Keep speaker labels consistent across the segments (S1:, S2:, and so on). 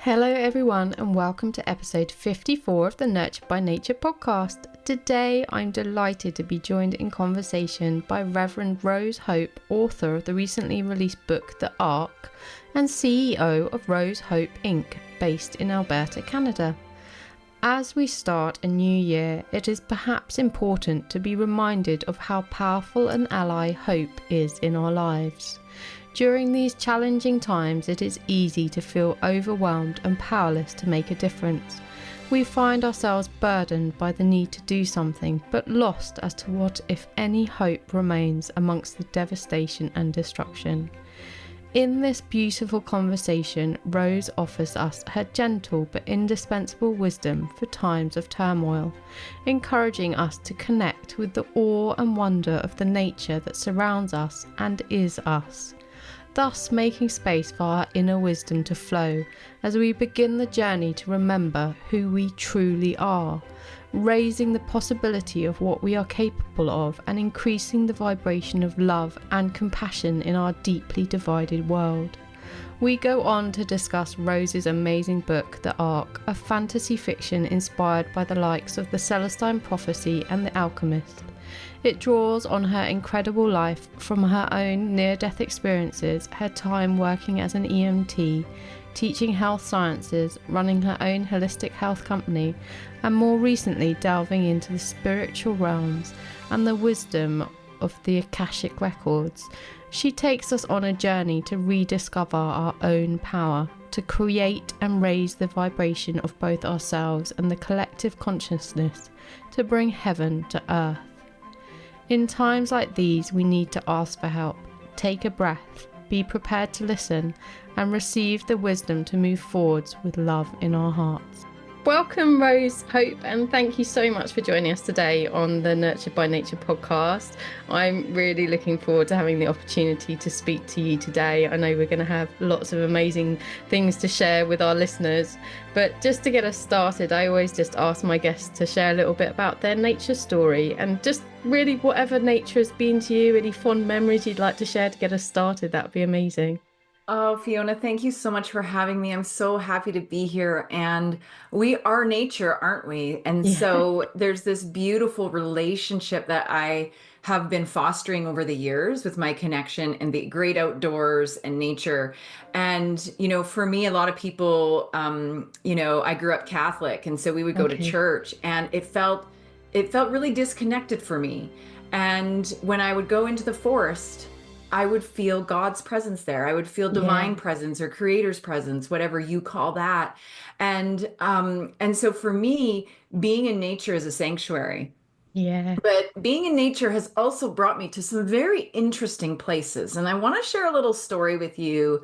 S1: Hello, everyone, and welcome to episode 54 of the Nurtured by Nature podcast. Today, I'm delighted to be joined in conversation by Reverend Rose Hope, author of the recently released book, The Ark, and CEO of Rose Hope Inc., based in Alberta, Canada. As we start a new year, it is perhaps important to be reminded of how powerful an ally hope is in our lives. During these challenging times, it is easy to feel overwhelmed and powerless to make a difference. We find ourselves burdened by the need to do something, but lost as to what, if any, hope remains amongst the devastation and destruction. In this beautiful conversation, Rose offers us her gentle but indispensable wisdom for times of turmoil, encouraging us to connect with the awe and wonder of the nature that surrounds us and is us, thus making space for our inner wisdom to flow as we begin the journey to remember who we truly are, raising the possibility of what we are capable of and increasing the vibration of love and compassion in our deeply divided world. We go on to discuss Rose's amazing book, The Ark, a fantasy fiction inspired by the likes of the Celestine Prophecy and The Alchemist. It draws on her incredible life from her own near-death experiences, her time working as an EMT, teaching health sciences, running her own holistic health company, and more recently delving into the spiritual realms and the wisdom of the Akashic records. She takes us on a journey to rediscover our own power, to create and raise the vibration of both ourselves and the collective consciousness, to bring heaven to earth. In times like these, we need to ask for help, take a breath, be prepared to listen, and receive the wisdom to move forwards with love in our hearts. Welcome, Rose Hope, and thank you so much for joining us today on the Nurtured by Nature podcast. I'm really looking forward to having the opportunity to speak to you today. I know we're going to have lots of amazing things to share with our listeners, but just to get us started, I always just ask my guests to share a little bit about their nature story and just really whatever nature has been to you, any fond memories you'd like to share to get us started. That would be amazing.
S2: Oh, Fiona, thank you so much for having me. I'm so happy to be here. And we are nature, aren't we? And
S1: Yeah.
S2: so there's this beautiful relationship that I have been fostering over the years with my connection and the great outdoors and nature. And, for me, a lot of people, I grew up Catholic, and so we would go to
S1: Okay.
S2: church, and it felt really disconnected for me. And when I would go into the forest, I would feel God's presence there. I would feel
S1: Yeah.
S2: divine presence or creator's presence, whatever you call that. And so for me, being in nature is a sanctuary.
S1: Yeah.
S2: But being in nature has also brought me to some very interesting places. And I want to share a little story with you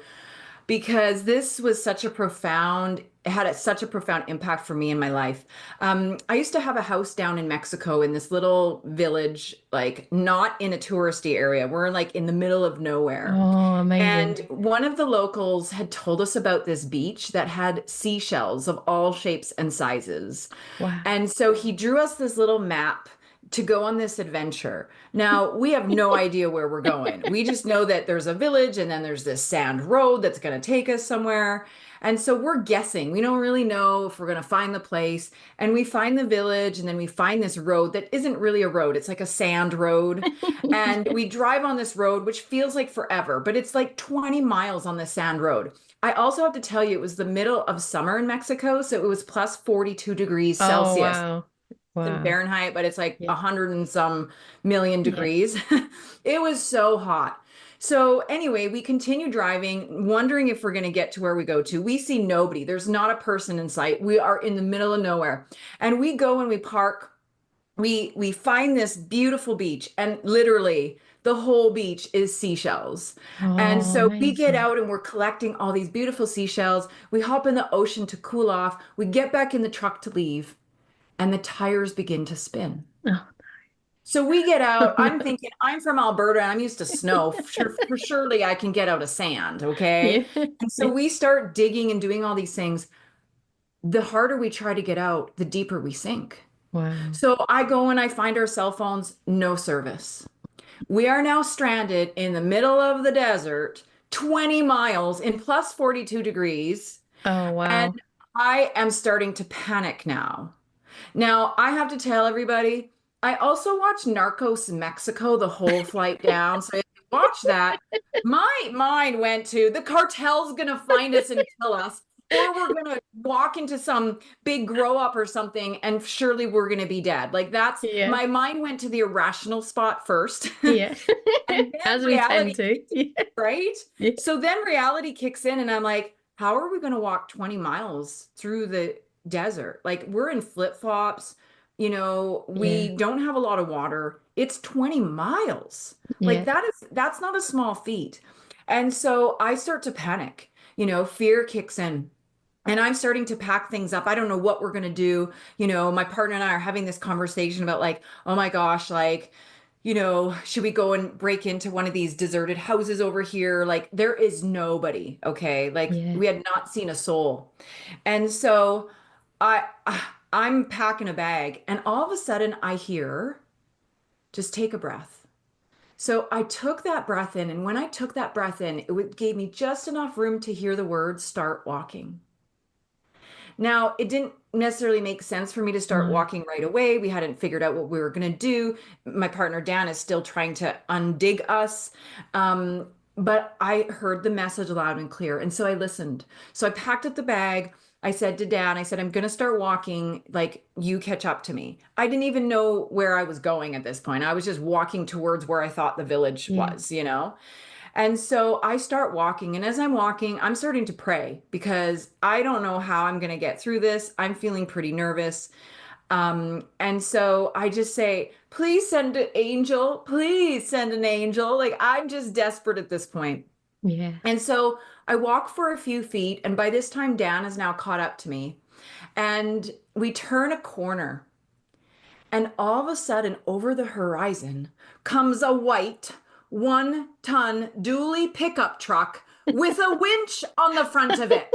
S2: because this was such a profound impact for me in my life. I used to have a house down in Mexico in this little village, like not in a touristy area. We're like in the middle of nowhere.
S1: Oh,
S2: And
S1: amazing.
S2: one of the locals had told us about this beach that had seashells of all shapes and sizes.
S1: Wow.
S2: And so he drew us this little map to go on this adventure. Now, we have no idea where we're going. We just know that there's a village and then there's this sand road that's going to take us somewhere. And so we're guessing. We don't really know if we're going to find the place. And we find the village and then we find this road that isn't really a road. It's like a sand road. And we drive on this road, which feels like forever, but it's like 20 miles on the sand road. I also have to tell you, it was the middle of summer in Mexico. So it was plus 42 degrees
S1: Oh,
S2: Celsius
S1: wow.
S2: in
S1: Wow.
S2: Fahrenheit, but it's like
S1: Yeah.
S2: 100 and some million
S1: Yeah.
S2: degrees. It was so hot. So anyway, we continue driving, wondering if we're going to get to where we go to. We see nobody. There's not a person in sight. We are in the middle of nowhere. And we go and we park. We find this beautiful beach, and literally the whole beach is seashells. And
S1: Oh,
S2: so we get
S1: amazing.
S2: out and we're collecting all these beautiful seashells. We hop in the ocean to cool off. We get back in the truck to leave, and the tires begin to spin.
S1: Oh,
S2: So we get out.
S1: no.
S2: I'm thinking, I'm from Alberta and I'm used to snow. Surely I can get out of sand, okay?
S1: Yeah.
S2: And so
S1: Yeah.
S2: we start digging and doing all these things. The harder we try to get out, the deeper we sink.
S1: Wow.
S2: So I go and I find our cell phones, no service. We are now stranded in the middle of the desert, 20 miles in plus 42 degrees.
S1: Oh,
S2: And
S1: wow.
S2: I am starting to panic now. Now, I have to tell everybody, I also watched Narcos Mexico the whole flight down. So if you watch that, my mind went to the cartel's gonna find us and kill us, or we're gonna walk into some big grow up or something, and surely we're gonna be dead. Like that's
S1: Yeah.
S2: my mind went to the irrational spot first.
S1: Yeah.
S2: And then
S1: As we tend
S2: reality
S1: to.
S2: kicked
S1: Yeah.
S2: in, right?
S1: Yeah.
S2: So then reality kicks in, and I'm like, how are we going to walk 20 miles through the desert? Like, we're in flip-flops,
S1: Yeah.
S2: we don't have a lot of water. It's 20 miles. Like,
S1: Yeah.
S2: that's not a small feat. And so I start to panic, fear kicks in. And I'm starting to pack things up. I don't know what we're going to do. My partner and I are having this conversation about like, oh my gosh, like, should we go and break into one of these deserted houses over here? Like, there is nobody, okay? Like,
S1: Yeah.
S2: we had not seen a soul. And so I I'm packing a bag, and all of a sudden I hear, just take a breath. So I took that breath in, and when I took that breath in, gave me just enough room to hear the words start walking. Now, it didn't necessarily make sense for me to start
S1: No.
S2: walking right away. We hadn't figured out what we were going to do. My partner Dan is still trying to undig us. But I heard the message loud and clear. And so I listened. So I packed up the bag. I said to Dan, I said, I'm going to start walking. Like, you catch up to me. I didn't even know where I was going at this point. I was just walking towards where I thought the village
S1: Yeah.
S2: was. And so I start walking, and as I'm walking, I'm starting to pray because I don't know how I'm going to get through this. I'm feeling pretty nervous. And so I just say, please send an angel. Please send an angel. Like, I'm just desperate at this point.
S1: Yeah.
S2: And so I walk for a few feet, and by this time, Dan has now caught up to me. And we turn a corner, and all of a sudden, over the horizon comes a white 1-ton dually pickup truck with a winch on the front of it.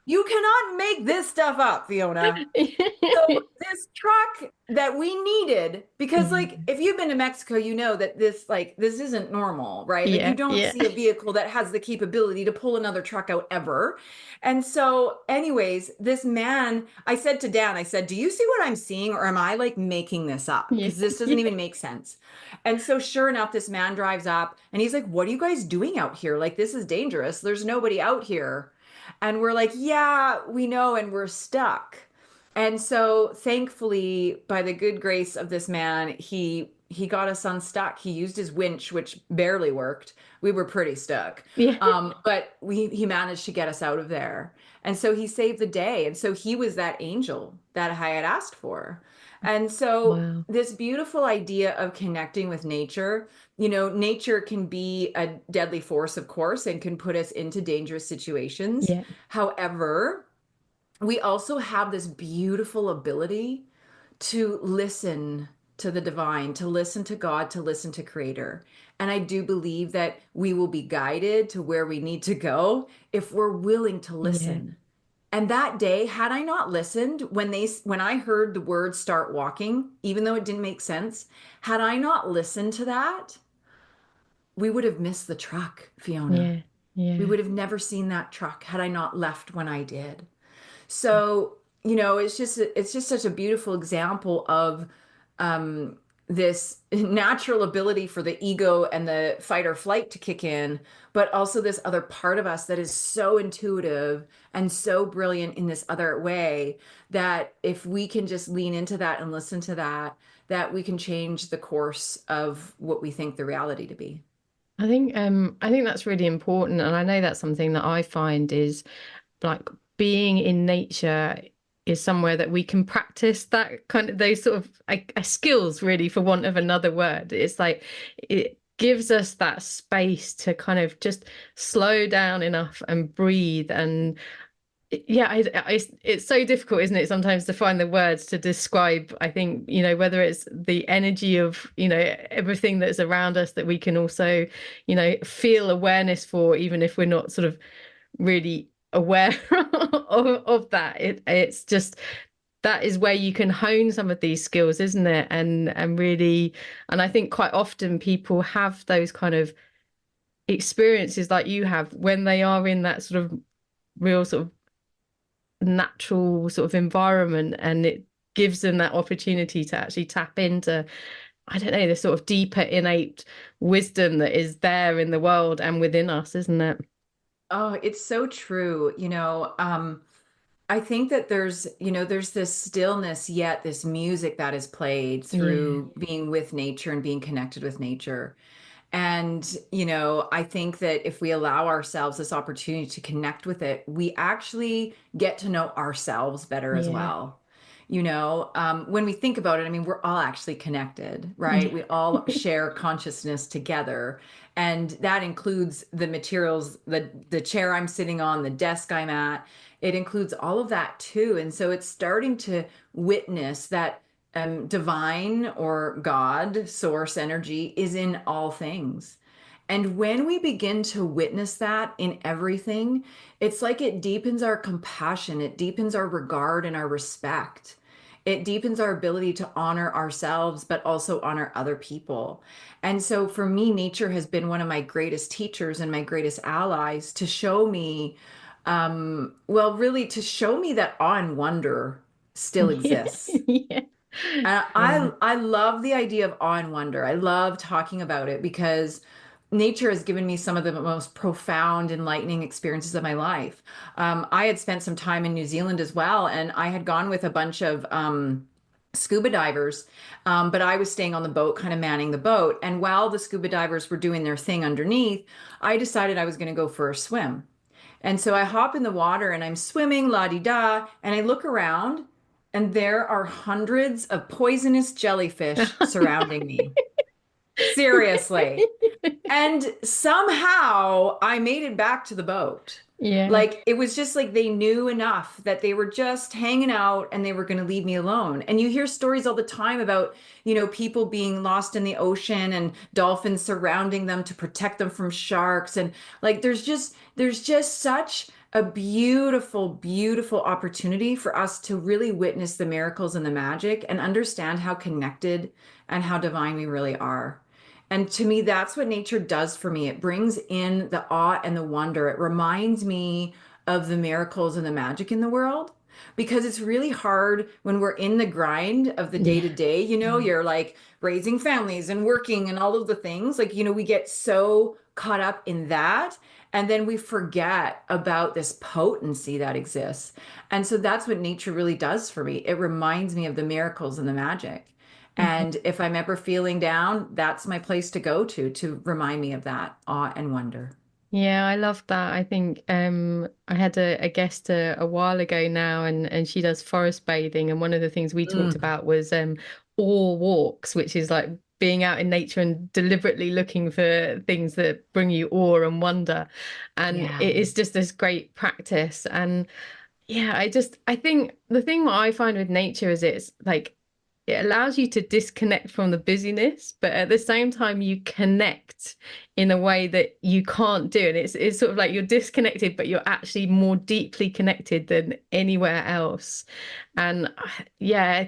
S2: You cannot make this stuff up, Fiona. So this truck that we needed, because
S1: Yeah.
S2: like if you've been to Mexico, you know that this isn't normal, right? Like you
S1: Yeah.
S2: don't
S1: Yeah.
S2: see a vehicle that has the capability to pull another truck out ever. And so, anyways, this man, I said to Dan, I said, "Do you see what I'm seeing, or am I like making this up?
S1: Yeah.
S2: Because this doesn't
S1: Yeah.
S2: even make sense." And so, sure enough, this man drives up and he's like, "What are you guys doing out here? Like this is dangerous. There's nobody out here." And we're like, "Yeah, we know, and we're stuck." And so thankfully, by the good grace of this man, he got us unstuck. He used his winch, which barely worked. We were pretty stuck.
S1: Yeah.
S2: But he managed to get us out of there. And so he saved the day. And so he was that angel that I had asked for. And so
S1: Wow.
S2: this beautiful idea of connecting with nature, nature can be a deadly force, of course, and can put us into dangerous situations.
S1: Yeah.
S2: However, we also have this beautiful ability to listen to the divine, to listen to God, to listen to Creator. And I do believe that we will be guided to where we need to go if we're willing to
S1: Yeah.
S2: listen. And that day, had I not listened when I heard the words start walking, even though it didn't make sense, had I not listened to that, we would have missed the truck, Fiona.
S1: Yeah.
S2: We
S1: Yeah.
S2: would have never seen that truck had I not left when I did. So, it's just such a beautiful example of um, this natural ability for the ego and the fight or flight to kick in, but also this other part of us that is so intuitive and so brilliant in this other way that if we can just lean into that and listen to that, that we can change the course of what we think the reality to be.
S1: I think that's really important. And I know that's something that I find is like being in nature is somewhere that we can practice that kind of those sort of skills, really, for want of another word. It's like it gives us that space to kind of just slow down enough and breathe. And yeah, it's so difficult, isn't it, sometimes to find the words to describe, I think, whether it's the energy of, everything that's around us that we can also, feel awareness for, even if we're not sort of really aware of that. It's just that is where you can hone some of these skills, isn't it? And really, and I think quite often people have those kind of experiences like you have when they are in that sort of real sort of natural sort of environment, and it gives them that opportunity to actually tap into, I don't know, this sort of deeper innate wisdom that is there in the world and within us, isn't it?
S2: Oh, it's so true. I think that there's this stillness, yet this music that is played
S1: Yeah.
S2: through being with nature and being connected with nature. And, I think that if we allow ourselves this opportunity to connect with it, we actually get to know ourselves better as
S1: Yeah.
S2: well. When we think about it, I mean, we're all actually connected, right?
S1: Yeah.
S2: We all share consciousness together. And that includes the materials, the chair I'm sitting on, the desk I'm at. It includes all of that too. And so it's starting to witness that divine or God, source energy, is in all things. And when we begin to witness that in everything, it's like it deepens our compassion, it deepens our regard and our respect. It deepens our ability to honor ourselves, but also honor other people. And so for me, nature has been one of my greatest teachers and my greatest allies to show me, well, really to show me that awe and wonder still exists.
S1: Yeah.
S2: And
S1: Yeah.
S2: I love the idea of awe and wonder. I love talking about it because nature has given me some of the most profound, enlightening experiences of my life. I had spent some time in New Zealand as well, and I had gone with a bunch of scuba divers, but I was staying on the boat, kind of manning the boat. And while the scuba divers were doing their thing underneath, I decided I was going to go for a swim. And so I hop in the water and I'm swimming, la di da, and I look around and there are hundreds of poisonous jellyfish surrounding me. Seriously. And somehow I made it back to the boat.
S1: Yeah.
S2: Like it was just like they knew enough that they were just hanging out and they were going to leave me alone. And you hear stories all the time about, people being lost in the ocean and dolphins surrounding them to protect them from sharks. And like there's just such a beautiful, beautiful opportunity for us to really witness the miracles and the magic and understand how connected and how divine we really are. And to me, that's what nature does for me. It brings in the awe and the wonder. It reminds me of the miracles and the magic in the world because it's really hard when we're in the grind of the day
S1: Yeah.
S2: to day. You're like raising families and working and all of the things. Like, we get so caught up in that. And then we forget about this potency that exists. And so that's what nature really does for me. It reminds me of the miracles and the magic.
S1: Yeah.
S2: And if I'm ever feeling down, that's my place to go to remind me of that awe and wonder.
S1: Yeah, I love that. I think I had a guest a while ago now, and she does forest bathing, and one of the things we talked
S2: Mm,
S1: about was awe walks, which is like being out in nature and deliberately looking for things that bring you awe and wonder. And
S2: yeah.
S1: it is just this great practice. And yeah, I think the thing that I find with nature is it's like it allows you to disconnect from the busyness, but at the same time you connect in a way that you can't do. And it's sort of like you're disconnected, but you're actually more deeply connected than anywhere else. And yeah,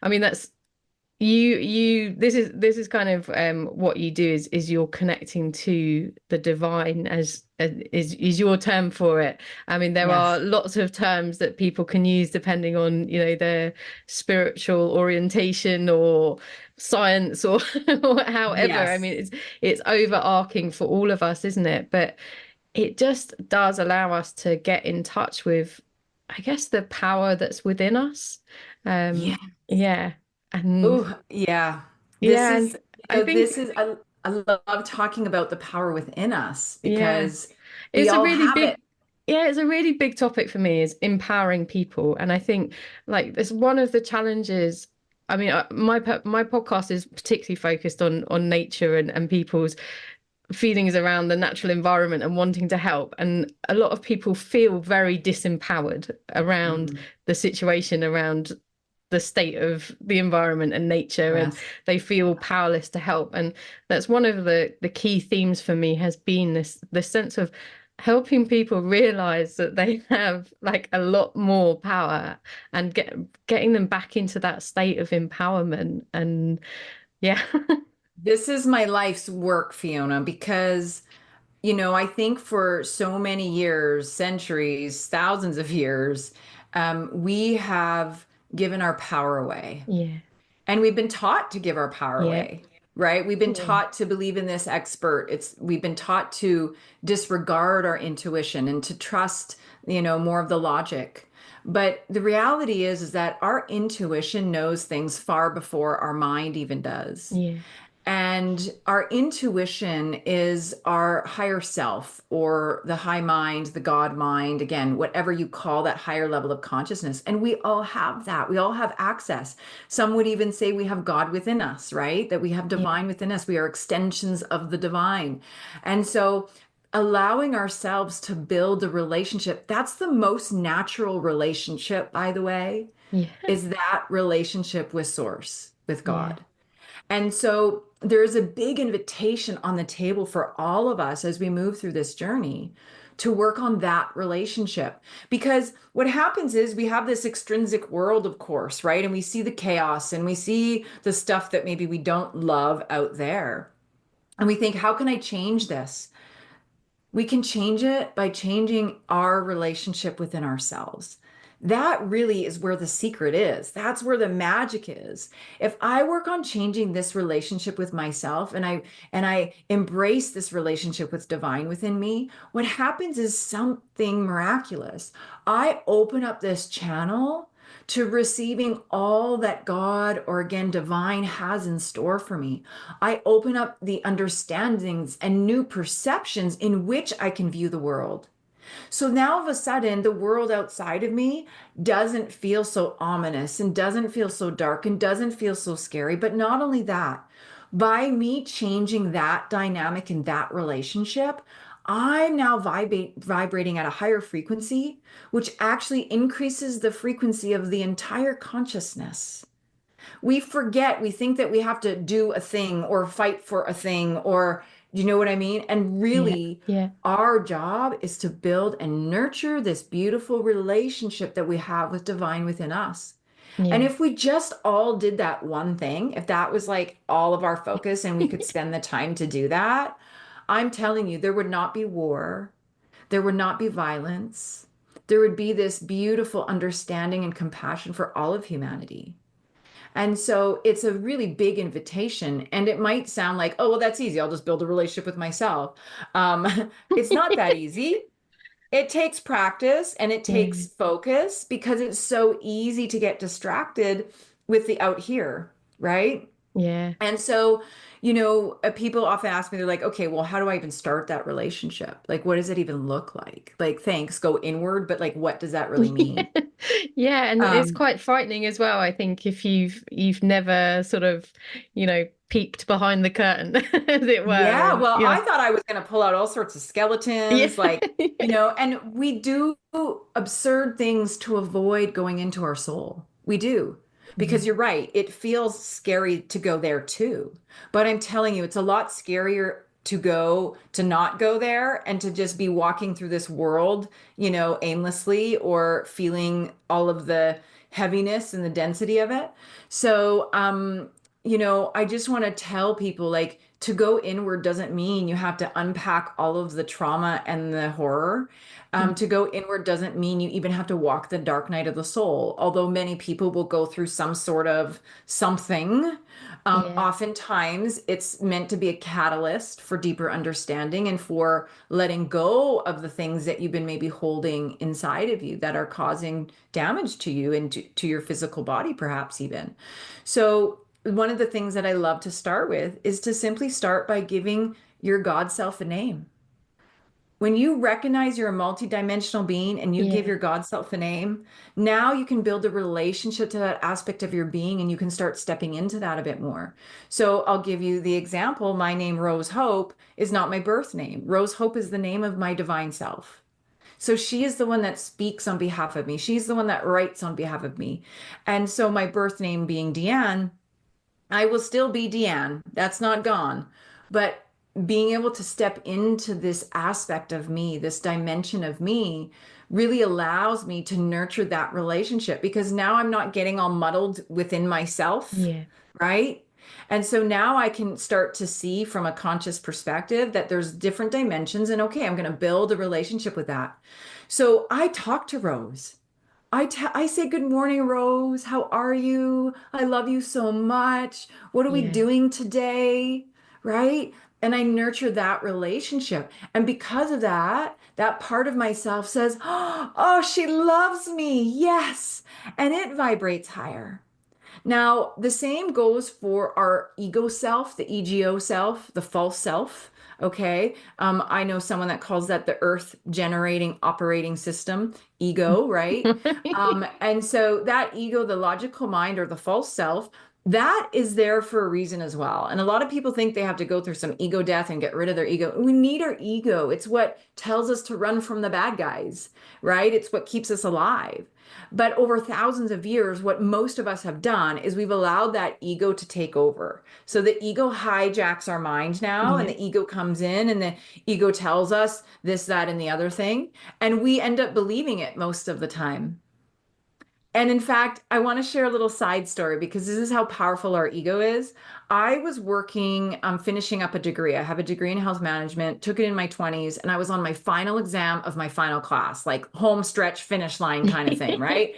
S1: I mean that's you this is kind of what you do is you're connecting to the divine as is your term for it. I mean there are
S2: Yes.
S1: lots of terms that people can use depending on their spiritual orientation or science or, or however. I
S2: Yes.
S1: mean it's overarching for all of us, isn't it? But it just does allow us to get in touch with, I guess, the power that's within us.
S2: Yeah.
S1: Yeah. And
S2: Oh, yeah. This
S1: yeah,
S2: is,
S1: and I think,
S2: I love talking about the power within us
S1: yeah,
S2: because we
S1: it's a
S2: all
S1: really
S2: have it.
S1: big, yeah, it's a really big topic for me is empowering people. And I think like it's one of the challenges. I mean, my podcast is particularly focused on nature and people's feelings around the natural environment and wanting to help. And a lot of people feel very disempowered around
S2: Mm,
S1: the situation around the state of the environment and nature, and
S2: yes.
S1: they feel powerless to help. And that's one of the key themes for me has been this sense of helping people realize that they have like a lot more power and getting them back into that state of empowerment. And yeah.
S2: This is my life's work, Fiona, because I think for so many years, centuries, thousands of years, we have given our power away.
S1: Yeah.
S2: And we've been taught to give our power
S1: Yeah.
S2: away, right? We've been
S1: Yeah.
S2: taught to believe in this expert. We've been taught to disregard our intuition and to trust, more of the logic. But the reality is that our intuition knows things far before our mind even does.
S1: Yeah.
S2: And our intuition is our higher self or the high mind, the God mind, again, whatever you call that higher level of consciousness. And we all have that. We all have access. Some would even say we have God within us, right? That we have
S1: Yeah.
S2: divine within us. We are extensions of the divine. And so allowing ourselves to build a relationship, that's the most natural relationship, by the way,
S1: Yeah.
S2: is that relationship with Source, with
S1: Yeah.
S2: God. And so there's a big invitation on the table for all of us as we move through this journey to work on that relationship. Because what happens is we have this extrinsic world, of course, right? And we see the chaos and we see the stuff that maybe we don't love out there. And we think, how can I change this? We can change it by changing our relationship within ourselves. That really is where the secret is. That's where the magic is. If I work on changing this relationship with myself and I embrace this relationship with divine within me, what happens is something miraculous. I open up this channel to receiving all that God or again divine has in store for me. I open up the understandings and new perceptions in which I can view the world. So now all of a sudden, the world outside of me doesn't feel so ominous and doesn't feel so dark and doesn't feel so scary. But not only that, by me changing that dynamic in that relationship, I'm now vibrating at a higher frequency, which actually increases the frequency of the entire consciousness. We forget, we think that we have to do a thing or fight for a thing, or you know what I mean? And
S1: Yeah.
S2: really,
S1: Yeah.
S2: our job is to build and nurture this beautiful relationship that we have with divine within us. And
S1: Yeah.
S2: if we just all did that one thing, if that was like all of our focus and we could spend the time to do that, I'm telling you, there would not be war, there would not be violence, there would be this beautiful understanding and compassion for all of humanity. And so it's a really big invitation. And it might sound like, oh, well, that's easy. I'll just build a relationship with myself. It's not that easy. It takes practice and it takes
S1: Yeah.
S2: focus because it's so easy to get distracted with the out here, right?
S1: Yeah.
S2: And so, people often ask me, they're like, okay, well, how do I even start that relationship? Like, what does it even look like? Like, thanks, go inward, but like, what does that really mean?
S1: Yeah, and it's
S2: Um,
S1: quite frightening as well, I think, if you've never sort of, peeked behind the curtain, as it were,
S2: Yeah,
S1: and
S2: well, I thought I was going to pull out all sorts of
S1: yeah.
S2: skeletons, like, and we do absurd things to avoid going into our soul. We do.
S1: Yeah.
S2: Because you're right, it feels scary to go there too. But I'm telling you, it's a lot scarier to not go there and to just be walking through this world, aimlessly or feeling all of the heaviness and the density of it. So, I just want to tell people like to go inward doesn't mean you have to unpack all of the trauma and the horror. To go inward doesn't mean you even have to walk the dark night of the soul, although many people will go through some sort of something.
S1: Yeah.
S2: Oftentimes, it's meant to be a catalyst for deeper understanding and for letting go of the things that you've been maybe holding inside of you that are causing damage to you and to your physical body, perhaps even. So, one of the things that I love to start with is to simply start by giving your God self a name. When you recognize you're a multidimensional being and you give
S1: Yeah.
S2: your God self a name, now you can build a relationship to that aspect of your being and you can start stepping into that a bit more. So I'll give you the example. My name, Rose Hope, is not my birth name. Rose Hope is the name of my divine self. So she is the one that speaks on behalf of me. She's the one that writes on behalf of me. And so my birth name being Deanne, I will still be Deanne. That's not gone. But being able to step into this aspect of me, this dimension of me, really allows me to nurture that relationship because now I'm not getting all muddled within myself,
S1: Yeah.
S2: right? And so now I can start to see from a conscious perspective that there's different dimensions, and okay, I'm going to build a relationship with that. So I talk to Rose. I say, "Good morning, Rose. How are you? I love you so much. What are we
S1: Yeah.
S2: doing today?" Right? And I nurture that relationship. And because of that, that part of myself says, "Oh, she loves me. Yes." And it vibrates higher. Now, the same goes for our ego self, the ego self, the false self. Okay. I know someone that calls that the earth generating operating system, ego, right? And so that ego, the logical mind or the false self, that is there for a reason as well. And a lot of people think they have to go through some ego death and get rid of their ego. We need our ego. It's what tells us to run from the bad guys, right? It's what keeps us alive. But over thousands of years, what most of us have done is we've allowed that ego to take over. So the ego hijacks our mind now, and
S1: Yeah.
S2: the ego comes in, and the ego tells us this, that, and the other thing. And we end up believing it most of the time. And in fact, I want to share a little side story because this is how powerful our ego is. I was working, finishing up a degree. I have a degree in health management, took it in my 20s, and I was on my final exam of my final class, like home stretch, finish line kind of thing, right?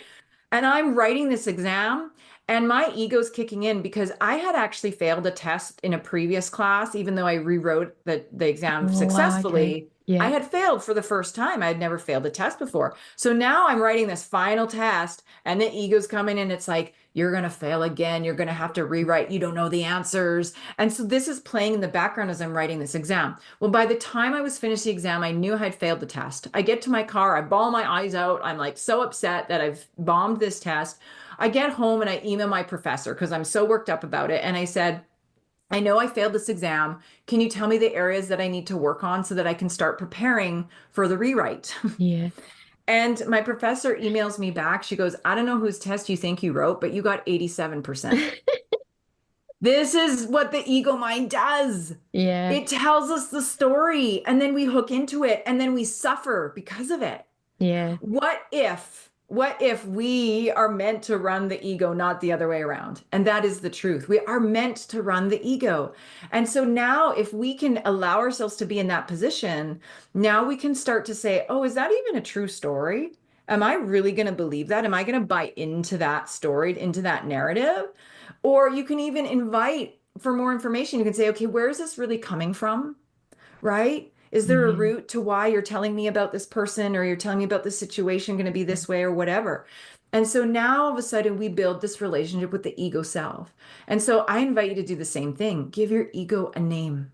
S2: And I'm writing this exam, and my ego's kicking in because I had actually failed a test in a previous class, even though I rewrote the exam
S1: Oh, wow. Okay.
S2: successfully. I
S1: Yeah.
S2: had failed for the first time. I had never failed a test before. So now I'm writing this final test, and the ego's coming in. It's like, "You're going to fail again. You're going to have to rewrite. You don't know the answers." And so this is playing in the background as I'm writing this exam. Well, by the time I was finished the exam, I knew I had failed the test. I get to my car, I bawl my eyes out. I'm like so upset that I've bombed this test. I get home and I email my professor because I'm so worked up about it. And I said, "I know I failed this exam. Can you tell me the areas that I need to work on so that I can start preparing for the rewrite?"
S1: Yeah.
S2: And my professor emails me back. She goes, "I don't know whose test you think you wrote, but you got 87%. This is what the ego mind does.
S1: Yeah.
S2: It tells us the story, and then we hook into it, and then we suffer because of it.
S1: Yeah.
S2: What if we are meant to run the ego, not the other way around? And that is the truth. We are meant to run the ego. And so now, if we can allow ourselves to be in that position, now we can start to say, "Oh, is that even a true story? Am I really going to believe that? Am I going to buy into that story, into that narrative?" Or you can even invite for more information. You can say, "Okay, where is this really coming from?" Right? Is there a
S1: Yeah.
S2: root to why you're telling me about this person, or you're telling me about this situation going to be this way or whatever? And so now all of a sudden we build this relationship with the ego self. And so I invite you to do the same thing. Give your ego a name.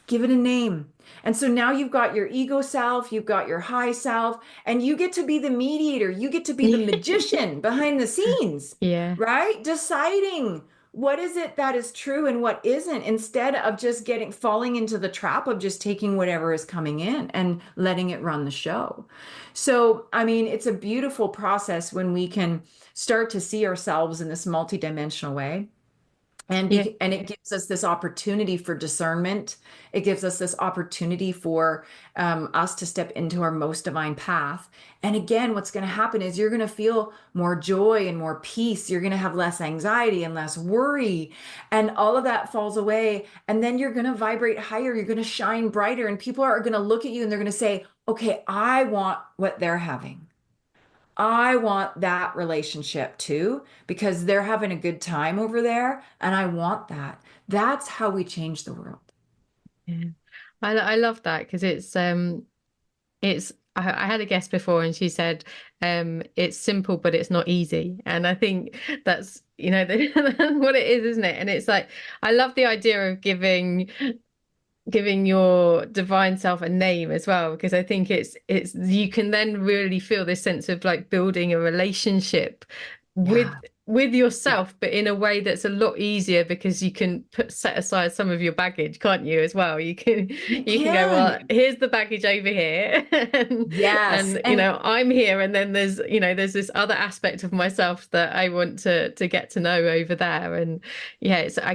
S2: Give it a name. And so now you've got your ego self, you've got your high self, and you get to be the mediator. You get to be the magician behind the scenes,
S1: Yeah.
S2: right? Deciding what is it that is true and what isn't, instead of just getting falling into the trap of just taking whatever is coming in and letting it run the show. So, I mean, it's a beautiful process when we can start to see ourselves in this multidimensional way. And
S1: Yeah.
S2: and it gives us this opportunity for discernment. It gives us this opportunity for us to step into our most divine path. And again, what's going to happen is you're going to feel more joy and more peace. You're going to have less anxiety and less worry, and all of that falls away. And then you're going to vibrate higher. You're going to shine brighter, and people are going to look at you and they're going to say, "Okay, I want what they're having. I want that relationship too, because they're having a good time over there, and I want that." That's how we change the world.
S1: Yeah. I love that because it's I had a guest before and she said it's simple but it's not easy, and I think that's that's what it is, isn't it? And it's like I love the idea of giving your divine self a name as well, because I think it's you can then really feel this sense of like building a relationship with
S2: Yeah.
S1: with
S2: Yeah.
S1: yourself, but in a way that's a lot easier because you can set aside some of your baggage, can't you, as well? You can
S2: You
S1: you can go, well,
S2: can.
S1: here's the baggage over here
S2: Yes.
S1: and
S2: And
S1: I'm here, and then there's this other aspect of myself that I want to get to know over there. And yeah, it's I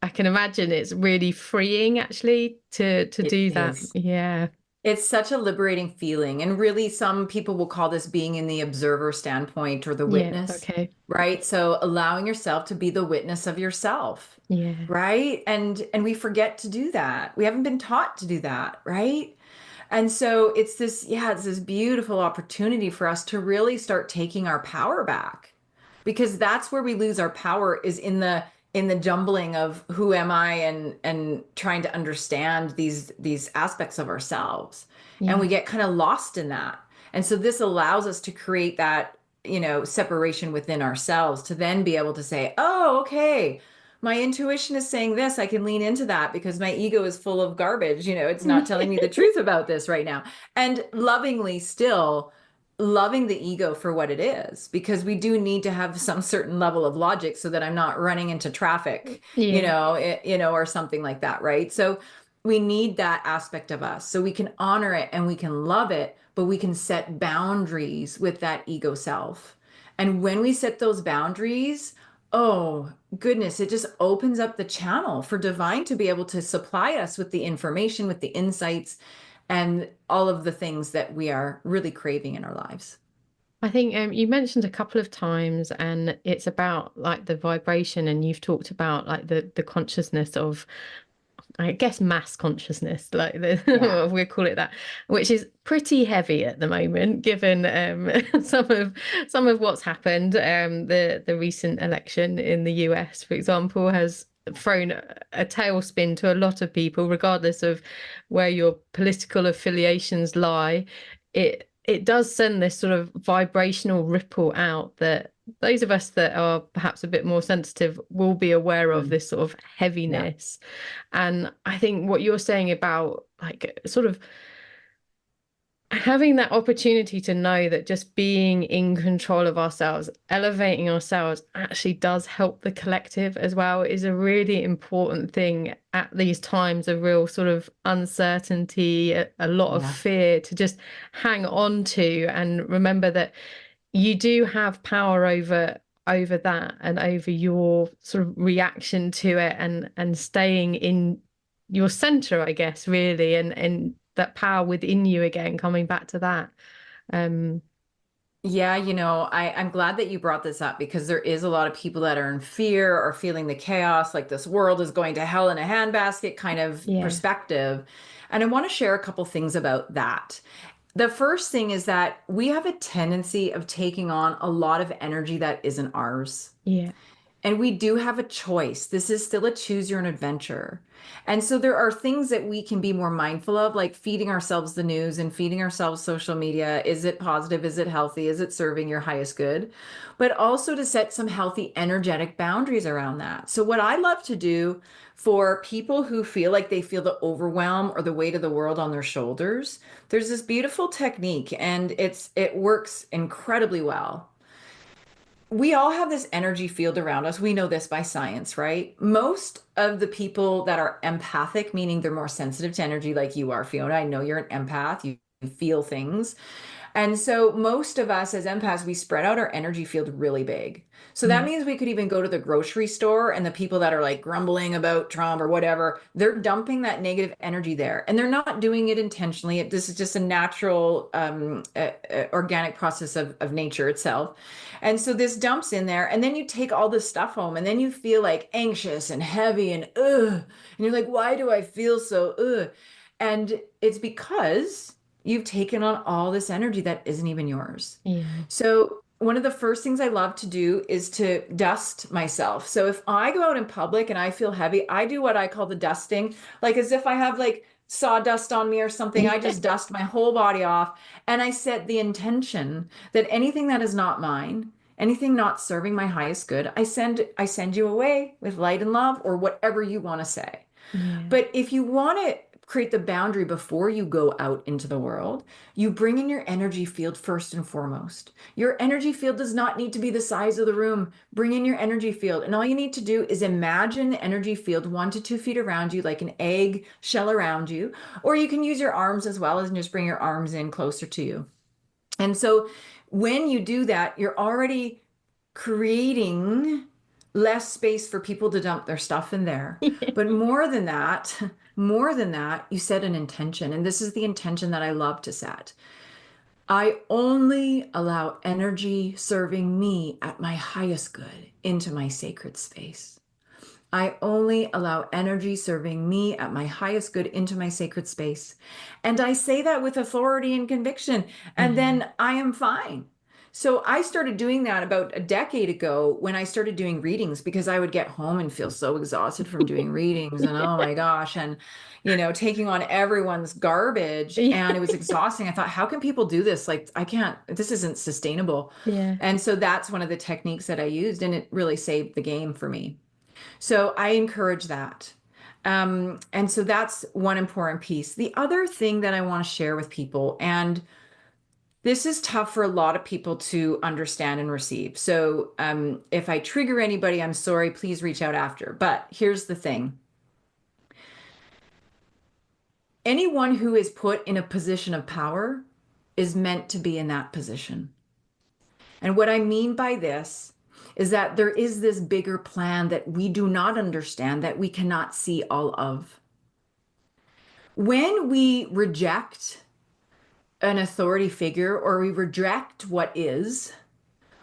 S1: can imagine it's really freeing actually to
S2: it
S1: do that.
S2: is.
S1: Yeah.
S2: It's such a liberating feeling. And really, some people will call this being in the observer standpoint or the
S1: Yeah,
S2: witness,
S1: okay.
S2: right? So allowing yourself to be the witness of yourself,
S1: Yeah.
S2: right? And we forget to do that. We haven't been taught to do that, right? And so it's this, yeah, it's this beautiful opportunity for us to really start taking our power back because that's where we lose our power is in the jumbling of who am I and trying to understand these aspects of ourselves. And we
S1: Yeah.
S2: get kind of lost in that. And so this allows us to create that, separation within ourselves to then be able to say, "Oh, okay. My intuition is saying this. I can lean into that because my ego is full of garbage. It's not telling me the truth about this right now." And lovingly still loving the ego for what it is, because we do need to have some certain level of logic so that I'm not running into traffic,
S1: Yeah.
S2: or something like that, right? So we need that aspect of us so we can honor it and we can love it, but we can set boundaries with that ego self. And when we set those boundaries, oh goodness, it just opens up the channel for divine to be able to supply us with the information, with the insights, and all of the things that we are really craving in our lives.
S1: I think you mentioned a couple of times, and it's about like the vibration, and you've talked about like the consciousness of, I guess, mass consciousness, like
S2: Yeah.
S1: we call it that, which is pretty heavy at the moment, given some of what's happened. The recent election in the US, for example, has thrown a tailspin to a lot of people, regardless of where your political affiliations lie. It does send this sort of vibrational ripple out that those of us that are perhaps a bit more sensitive will be aware of,
S2: Mm.
S1: this sort of
S2: Yeah.
S1: heaviness. And I think what you're saying about like sort of having that opportunity to know that just being in control of ourselves, elevating ourselves actually does help the collective as well is a really important thing at these times of real sort of uncertainty, a lot of
S2: Yeah.
S1: fear, to just hang on to and remember that you do have power over that and over your sort of reaction to it, and staying in your center, I guess, really, and that power within you again, coming back to that. Um,
S2: Yeah, I'm glad that you brought this up because there is a lot of people that are in fear or feeling the chaos, like this world is going to hell in a handbasket kind of
S1: yeah,
S2: perspective. And I want to share a couple things about that. The first thing is that we have a tendency of taking on a lot of energy that isn't ours.
S1: yeah,
S2: And we do have a choice. This is still a choose your own adventure. And so there are things that we can be more mindful of, like feeding ourselves the news and feeding ourselves social media. Is it positive? Is it healthy? Is it serving your highest good? But also to set some healthy, energetic boundaries around that. So, what I love to do for people who feel like they feel the overwhelm or the weight of the world on their shoulders, there's this beautiful technique and it works incredibly well. We all have this energy field around us. We know this by science, right? Most of the people that are empathic, meaning they're more sensitive to energy, like you are, Fiona. I know you're an empath, you feel things. And so most of us as empaths, we spread out our energy field really big. So that
S1: yeah,
S2: means we could even go to the grocery store and the people that are like grumbling about Trump or whatever, they're dumping that negative energy there. And they're not doing it intentionally. This is just a natural, organic process of nature itself. And so this dumps in there. And then you take all this stuff home and then you feel like anxious and heavy and ugh. And you're like, why do I feel so ugh? And it's because you've taken on all this energy that isn't even yours.
S1: yeah,
S2: So, one of the first things I love to do is to dust myself. So, if I go out in public and I feel heavy, I do what I call the dusting, like as if I have like sawdust on me or something. I
S1: yeah,
S2: just dust my whole body off and I set the intention that anything that is not mine, anything not serving my highest good, I send you away with light and love or whatever you want to say.
S1: yeah,
S2: But if you want to create the boundary before you go out into the world, you bring in your energy field first and foremost. Your energy field does not need to be the size of the room. Bring in your energy field. And all you need to do is imagine the energy field 1 to 2 feet around you, like an egg shell around you. Or you can use your arms as well and just bring your arms in closer to you. And so when you do that, you're already creating less space for people to dump their stuff in there.
S1: yeah,
S2: But more than that, More than that, you set an intention. And this is the intention that I love to set. I only allow energy serving me at my highest good into my sacred space. I only allow energy serving me at my highest good into my sacred space. And I say that with authority and conviction, and
S1: Yeah.
S2: then I am fine. So I started doing that about a decade ago when I started doing readings because I would get home and feel so exhausted from doing readings and oh my gosh, and taking on everyone's garbage and it was exhausting. I thought, how can people do this? Like, I can't, this isn't sustainable.
S1: Yeah.
S2: And so that's one of the techniques that I used, and it really saved the game for me. So I encourage that. And so that's one important piece. The other thing that I want to share with people, and this is tough for a lot of people to understand and receive. So if I trigger anybody, I'm sorry, please reach out after. But here's the thing. Anyone who is put in a position of power is meant to be in that position. And what I mean by this is that there is this bigger plan that we do not understand, that we cannot see all of. When we reject an authority figure or we reject what is,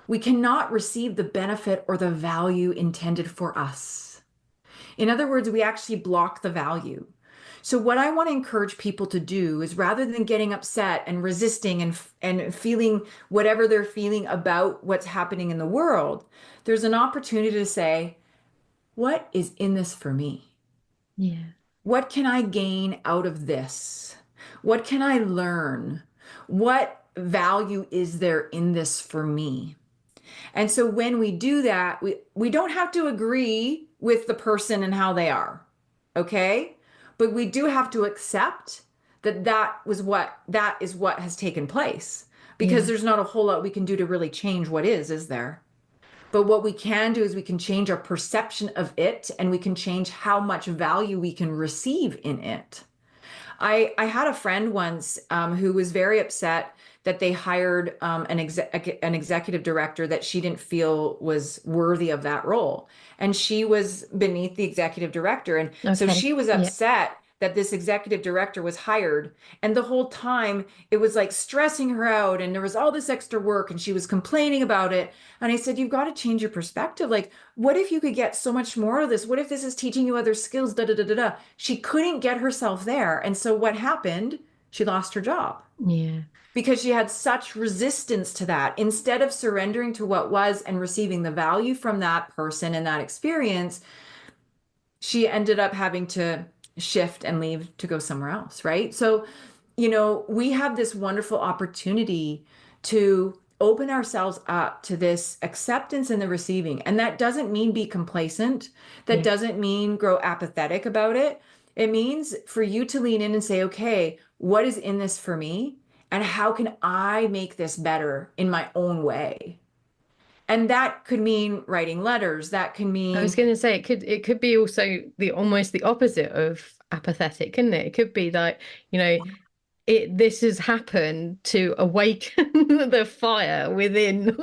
S2: we cannot receive the benefit or the value intended for us. In other words, we actually block the value. So what I want to encourage people to do is rather than getting upset and resisting and feeling whatever they're feeling about what's happening in the world, there's an opportunity to say, what is in this for me?
S1: Yeah.
S2: What can I gain out of this? What can I learn? What value is there in this for me? And so when we do that, we don't have to agree with the person and how they are. Okay? But we do have to accept that that is what has taken place because
S1: Yeah.
S2: there's not a whole lot we can do to really change what is there? But what we can do is we can change our perception of it and we can change how much value we can receive in it. I had a friend once who was very upset that they hired an executive director that she didn't feel was worthy of that role. And she was beneath the executive director. And so
S1: Okay.
S2: she was
S1: Yeah.
S2: upset that this executive director was hired. And the whole time it was like stressing her out. And there was all this extra work and she was complaining about it. And I said, you've got to change your perspective. Like, what if you could get so much more of this? What if this is teaching you other skills? Da da da da da. She couldn't get herself there. And so what happened? She lost her job
S1: Yeah.
S2: because she had such resistance to that. Instead of surrendering to what was and receiving the value from that person and that experience, she ended up having to shift and leave to go somewhere else, right? So, we have this wonderful opportunity to open ourselves up to this acceptance and the receiving. And that doesn't mean be complacent. That
S1: Yeah.
S2: doesn't mean grow apathetic about it. It means for you to lean in and say, okay, what is in this for me? And how can I make this better in my own way? And that could mean writing letters. That can
S1: I was
S2: mean
S1: going to say it could be also the almost the opposite of apathetic, couldn't it? It could be like, you know, this has happened to awaken the fire within.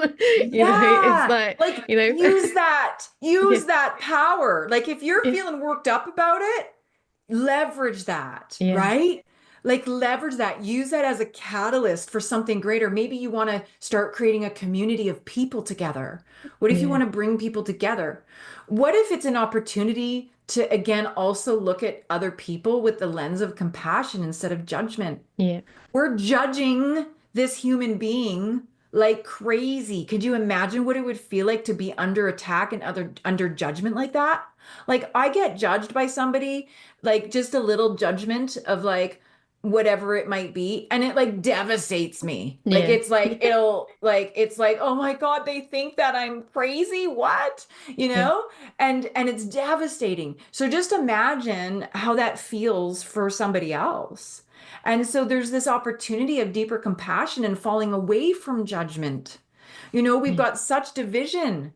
S1: It's
S2: yeah,
S1: like,
S2: like
S1: you know, yeah,
S2: use that power. Like if you're
S1: yeah,
S2: feeling worked up about it, leverage that,
S1: yeah,
S2: right? Like leverage that, use that as a catalyst for something greater. Maybe you want to start creating a community of people together. What if you
S1: yeah,
S2: want to bring people together? What if it's an opportunity to again also look at other people with the lens of compassion instead of judgment?
S1: yeah,
S2: We're judging this human being like crazy. Could you imagine what it would feel like to be under attack and under judgment like that? Like I get judged by somebody, like just a little judgment of like whatever it might be, and it like devastates me. Like
S1: yeah,
S2: it's like it's like, oh my God, they think that I'm crazy. What? You
S1: yeah,
S2: know? And it's devastating. So just imagine how that feels for somebody else. And so there's this opportunity of deeper compassion and falling away from judgment. We've
S1: yeah,
S2: got such division,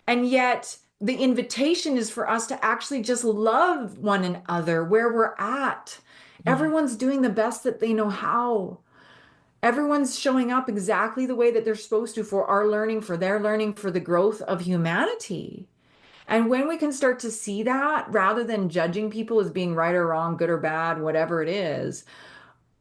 S2: and yet the invitation is for us to actually just love one another where we're at.
S1: yeah,
S2: Everyone's doing the best that they know how. Everyone's showing up exactly the way that they're supposed to for our learning, for their learning, for the growth of humanity. And when we can start to see that rather than judging people as being right or wrong, good or bad, whatever it is,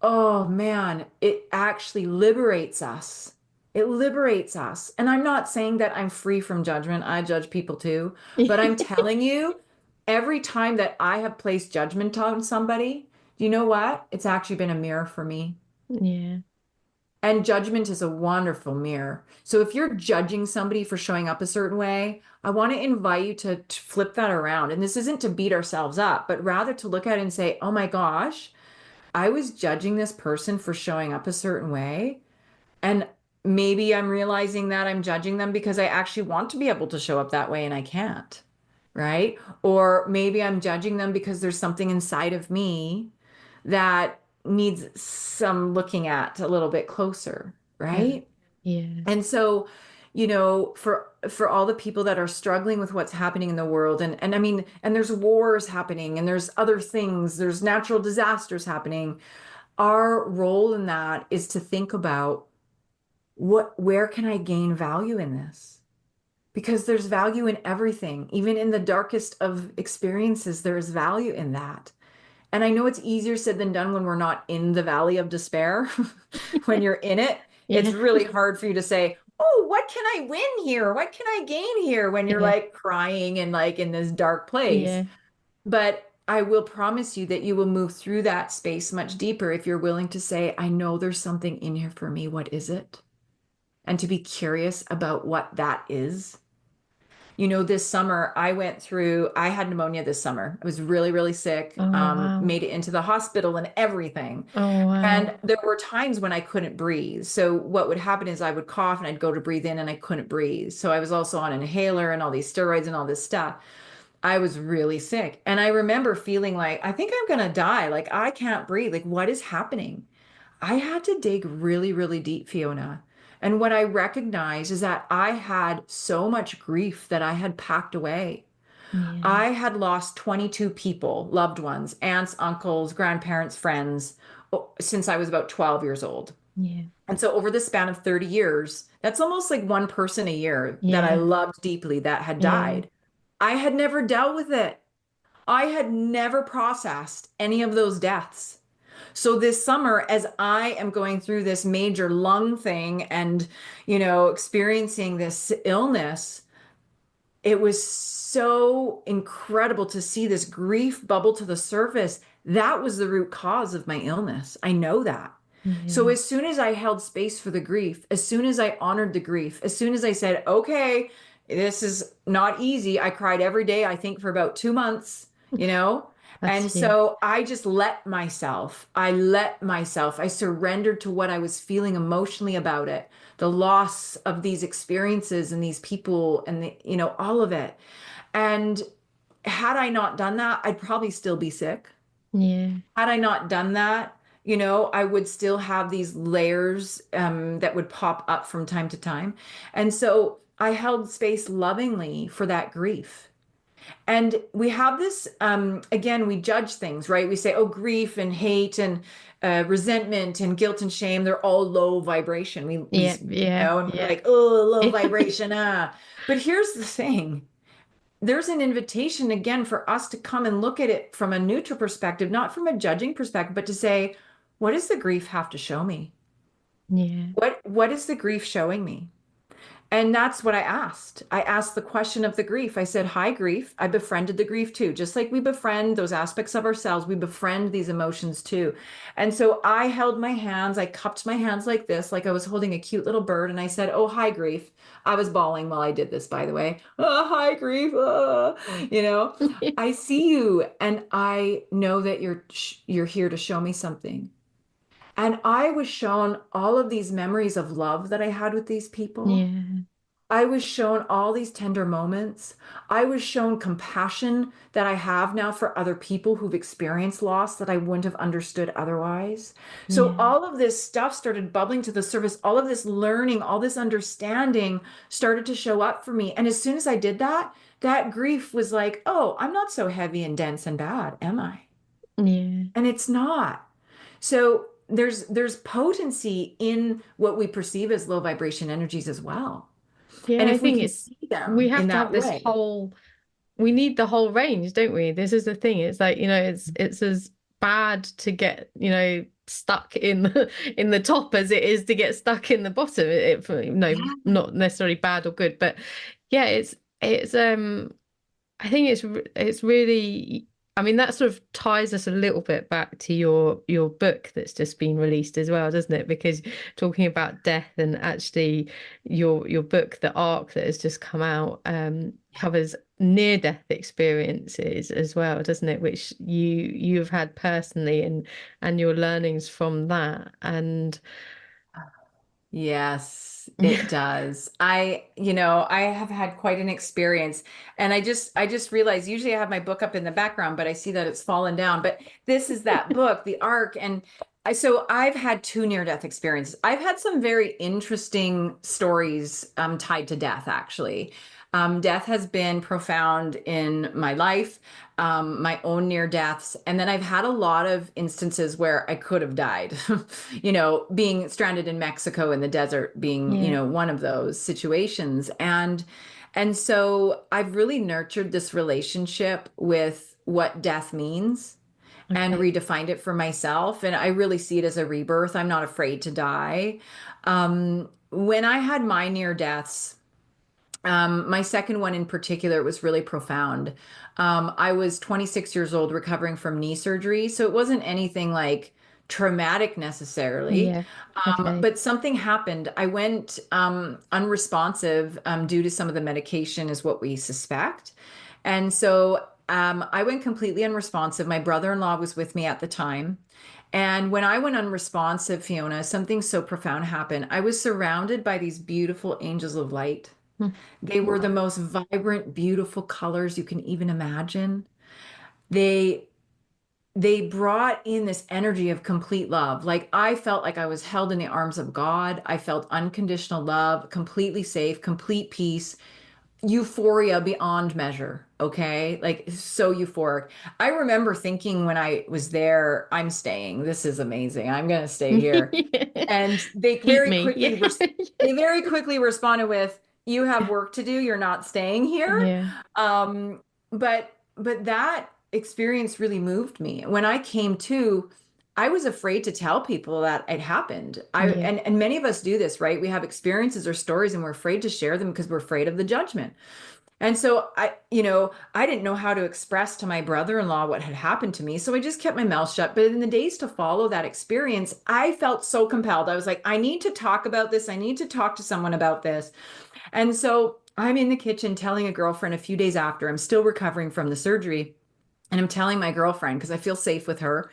S2: oh man, it actually liberates us. It liberates us. And I'm not saying that I'm free from judgment. I judge people too. But I'm telling you, every time that I have placed judgment on somebody, do you know what? It's actually been a mirror for me.
S1: Yeah.
S2: And judgment is a wonderful mirror. So if you're judging somebody for showing up a certain way, I want to invite you to flip that around. And this isn't to beat ourselves up, but rather to look at it and say, oh my gosh, I was judging this person for showing up a certain way. And maybe I'm realizing that I'm judging them because I actually want to be able to show up that way and I can't, right? Or maybe I'm judging them because there's something inside of me that needs some looking at a little bit closer,
S1: Mm.
S2: right?
S1: Yeah.
S2: And so, for all the people that are struggling with what's happening in the world, and I mean, and there's wars happening, and there's other things, there's natural disasters happening. Our role in that is to think about where can I gain value in this? Because there's value in everything, even in the darkest of experiences, there is value in that. And I know it's easier said than done when we're not in the valley of despair. When you're in it, it's
S1: Yeah.
S2: really hard for you to say, oh, what can I win here? What can I gain here? When you're
S1: Yeah.
S2: like crying and like in this dark place.
S1: Yeah.
S2: But I will promise you that you will move through that space much deeper if you're willing to say, I know there's something in here for me. What is it? And to be curious about what that is. This summer I had pneumonia this summer. I was really, really sick,
S1: Oh, wow.
S2: made it into the hospital and everything.
S1: Oh,
S2: And
S1: wow.
S2: there were times when I couldn't breathe. So what would happen is I would cough and I'd go to breathe in and I couldn't breathe. So I was also on an inhaler and all these steroids and all this stuff. I was really sick. And I remember feeling like, I think I'm going to die. Like, I can't breathe. Like, what is happening? I had to dig really, really deep, Fiona. And what I recognized is that I had so much grief that I had packed away.
S1: Yeah.
S2: I had lost 22 people, loved ones, aunts, uncles, grandparents, friends, since I was about 12 years old.
S1: Yeah.
S2: And so over the span of 30 years, that's almost like one person a year that I
S1: Yeah.
S2: loved deeply that had
S1: Yeah.
S2: died. I had never dealt with it. I had never processed any of those deaths. So this summer, as I am going through this major lung thing and, experiencing this illness, it was so incredible to see this grief bubble to the surface. That was the root cause of my illness. I know that. So
S1: Yeah.
S2: as soon as I held space for the grief, as soon as I honored the grief, as soon as I said, okay, this is not easy, I cried every day, I think for about 2 months, you know?
S1: That's
S2: And
S1: huge.
S2: so I just I surrendered to what I was feeling emotionally about it, the loss of these experiences and these people and all of it. And had I not done that, I'd probably still be sick.
S1: Yeah.
S2: Had I not done that, I would still have these layers that would pop up from time to time. And so I held space lovingly for that grief. And we have this, again, we judge things, right? We say, oh, grief and hate and resentment and guilt and shame, they're all low vibration.
S1: Yeah. Yeah.
S2: And we're
S1: Yeah.
S2: like, oh, low vibration, ah. But here's the thing. There's an invitation again for us to come and look at it from a neutral perspective, not from a judging perspective, but to say, what does the grief have to show me?
S1: Yeah.
S2: What is the grief showing me? And that's what I asked. I asked the question of the grief. I said, hi, grief. I befriended the grief too. Just like we befriend those aspects of ourselves, we befriend these emotions too. And so I held my hands, I cupped my hands like this, like I was holding a cute little bird. And I said, oh, hi, grief. I was bawling while I did this, by the way. Oh, hi, grief. You know, I see you and I know that you're here to show me something. And I was shown all of these memories of love that I had with these people.
S1: Yeah.
S2: I was shown all these tender moments. I was shown compassion that I have now for other people who've experienced loss that I wouldn't have understood otherwise. So
S1: Yeah.
S2: all of this stuff started bubbling to the surface. All of this learning, all this understanding started to show up for me. And as soon as I did that, that grief was like, oh, I'm not so heavy and dense and bad, am I?
S1: Yeah.
S2: And it's not. So there's potency in what we perceive as low vibration energies as well.
S1: Yeah.
S2: And
S1: I
S2: if we
S1: think
S2: can
S1: it's
S2: see
S1: we
S2: them
S1: have
S2: in
S1: to have
S2: that
S1: this
S2: way,
S1: whole we need the whole range, don't we? This is the thing. It's like, it's as bad to get, stuck in in the top as it is to get stuck in the bottom. Not necessarily bad or good, but yeah, it's I think it's really, I mean, that sort of ties us a little bit back to your book that's just been released as well, doesn't it? Because talking about death, and actually your book, The Arc, that has just come out, covers near death experiences as well, doesn't it? Which you've had personally, and your learnings from that. And
S2: Yes, it does. I have had quite an experience, and I just realized usually I have my book up in the background, but I see that it's fallen down. But this is that book, The Ark, and I've had two near-death experiences. I've had some very interesting stories tied to death, actually. Death has been profound in my life, my own near deaths. And then I've had a lot of instances where I could have died, being stranded in Mexico in the desert being,
S1: yeah,
S2: one of those situations. And so I've really nurtured this relationship with what death means and
S1: okay,
S2: redefined it for myself. And I really see it as a rebirth. I'm not afraid to die. When I had my near deaths, my second one in particular was really profound. I was 26 years old recovering from knee surgery, so it wasn't anything like traumatic necessarily.
S1: yeah, okay,
S2: But something happened. I went unresponsive due to some of the medication, is what we suspect. And so I went completely unresponsive. My brother-in-law was with me at the time. And when I went unresponsive, Fiona, something so profound happened. I was surrounded by these beautiful angels of light.
S1: Hmm.
S2: They were the most vibrant, beautiful colors you can even imagine. They they brought in this energy of complete love. Like I felt like I was held in the arms of God. I felt unconditional love, completely safe, complete peace, euphoria beyond measure. Okay. Like so euphoric. I remember thinking when I was there, I'm staying. This is amazing. I'm going to stay here. And
S1: Keep me, yeah,
S2: they very quickly responded with, "You have work to do. You're not staying here."
S1: yeah,
S2: But that experience really moved me. When I came to, I was afraid to tell people that it happened.
S1: yeah,
S2: And many of us do this, right? We have experiences or stories and we're afraid to share them because we're afraid of the judgment. And so I didn't know how to express to my brother-in-law what had happened to me. So I just kept my mouth shut. But in the days to follow that experience, I felt so compelled. I was like, I need to talk about this. I need to talk to someone about this. And so I'm in the kitchen telling a girlfriend a few days after, I'm still recovering from the surgery. And I'm telling my girlfriend because I feel safe with her.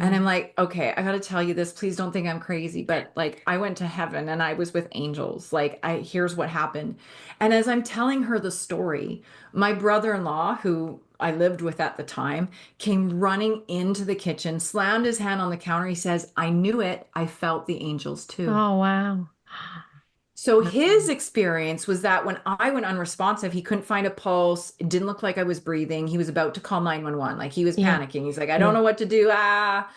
S2: And
S1: yeah.
S2: I'm like, okay, I got to tell you this. Please don't think I'm crazy, but like I went to heaven and I was with angels. Like here's what happened. And as I'm telling her the story, my brother-in-law, who I lived with at the time, came running into the kitchen, slammed his hand on the counter. He says, I knew it. I felt the angels too.
S1: Oh, wow.
S2: So
S1: Wow.
S2: his experience was that when I went unresponsive, he couldn't find a pulse. It didn't look like I was breathing. He was about to call 911. Like he was
S1: Yeah,
S2: panicking. He's like, I don't
S1: yeah.
S2: know what to do. Ah.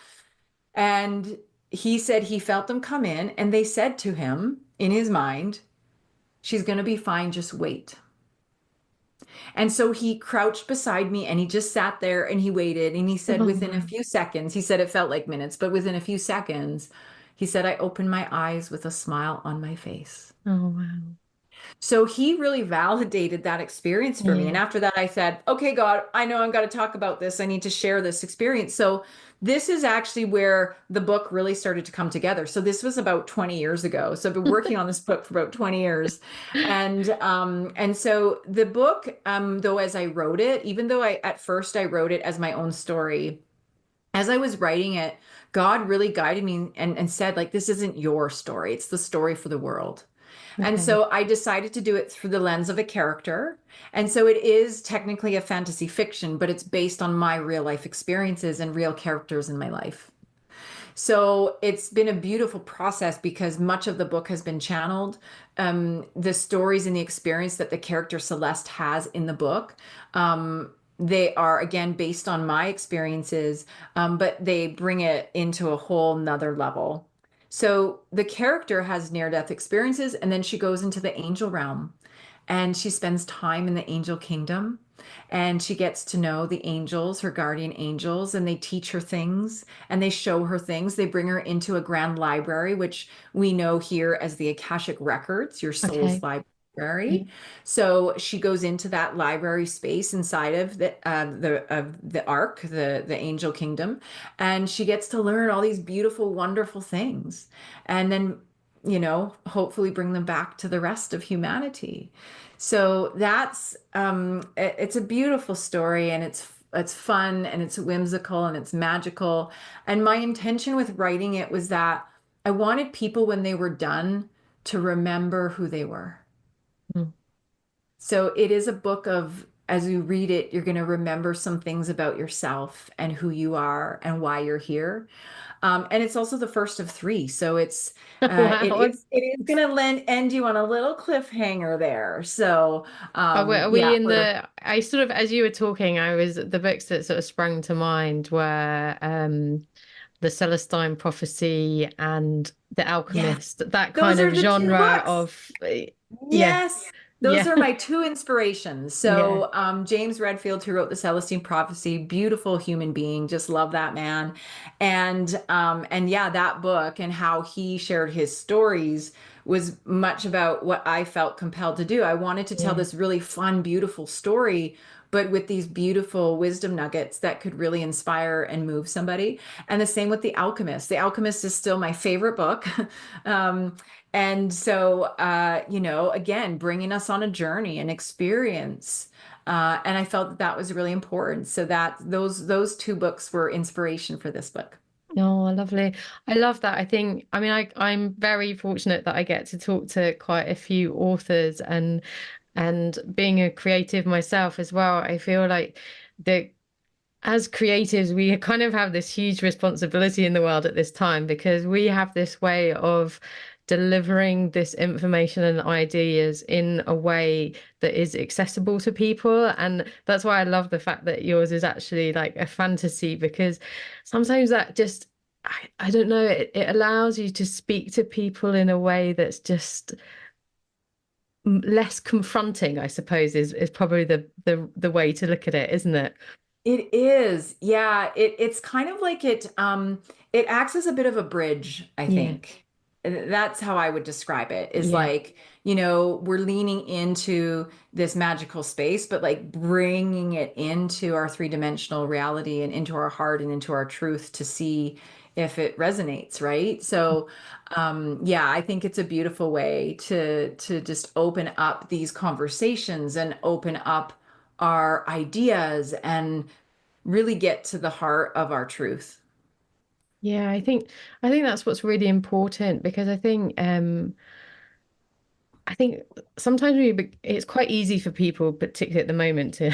S2: And he said he felt them come in and they said to him in his mind, she's going to be fine. Just wait. And so he crouched beside me and he just sat there and he waited. And he said,
S1: Oh,
S2: within a
S1: wow.
S2: few seconds, he said it felt like minutes, but within a few seconds, he said, I opened my eyes with a smile on my face.
S1: Oh, wow.
S2: So he really validated that experience for me. And
S1: Yeah.
S2: after that, I said, okay, God, I know I've got to talk about this. I need to share this experience. So this is actually where the book really started to come together. So this was about 20 years ago. So I've been working on this book for about 20 years. And so the book, though, as I wrote it, even though at first I wrote it as my own story, as I was writing it, God really guided me and said, like, this isn't your story. It's the story for the world. And
S1: Okay.
S2: so I decided to do it through the lens of a character. And so it is technically a fantasy fiction, but it's based on my real life experiences and real characters in my life. So it's been a beautiful process because much of the book has been channeled. The stories and the experience that the character Celeste has in the book, they are again based on my experiences, but they bring it into a whole nother level. So the character has near-death experiences, and then she goes into the angel realm and she spends time in the angel kingdom. And she gets to know the angels, her guardian angels, and they teach her things and they show her things. They bring her into a grand library, which we know here as the Akashic Records, your soul's
S1: Okay. Yeah.
S2: library. So she goes into that library space inside of the Ark, the angel kingdom, and she gets to learn all these beautiful, wonderful things. And then, hopefully bring them back to the rest of humanity. So it's a beautiful story, and it's fun and it's whimsical and it's magical. And my intention with writing it was that I wanted people when they were done to remember who they were.
S1: Mm.
S2: So it is a book of, as you read it, you're going to remember some things about yourself and who you are and why you're here. And it's also the first of three. So
S1: Wow.
S2: it is going to end you on a little cliffhanger there. So
S1: Are
S2: yeah,
S1: we in the, I sort of, as you were talking, the books that sort of sprang to mind were the Celestine Prophecy and The
S2: yes,
S1: Alchemist, that kind
S2: those
S1: of
S2: are the two
S1: genre
S2: books.
S1: of, yeah,
S2: Yes, those
S1: yeah,
S2: are my two inspirations.
S1: yeah.
S2: So, James Redfield, who wrote The Celestine Prophecy, beautiful human being, just love that man. And yeah, that book and how he shared his stories was much about what I felt compelled to do. I wanted to tell
S1: Yeah.
S2: this really fun, beautiful story, but with these beautiful wisdom nuggets that could really inspire and move somebody. And the same with The Alchemist. The Alchemist is still my favorite book. Um, and so, again, bringing us on a journey, an experience. And I felt that that was really important. So that those two books were inspiration for this book.
S1: Oh, lovely. I love that. I mean, I'm very fortunate that I get to talk to quite a few authors and being a creative myself as well, I feel like the as creatives, we kind of have this huge responsibility in the world at this time because we have this way of delivering this information and ideas in a way that is accessible to people. And that's why I love the fact that yours is actually like a fantasy because sometimes that just, I don't know, it allows you to speak to people in a way that's just less confronting, I suppose, is probably the way to look at it, isn't it?
S2: It is. Yeah, it's kind of like it acts as a bit of a bridge, I
S1: Yeah.
S2: think. And that's how I would describe it. Is
S1: Yeah.
S2: like, we're leaning into this magical space, but like bringing it into our three-dimensional reality and into our heart and into our truth to see if it resonates, right? So, yeah, I think it's a beautiful way to just open up these conversations and open up our ideas and really get to the heart of our truth.
S1: Yeah, I think that's what's really important because I think sometimes it's quite easy for people, particularly at the moment, to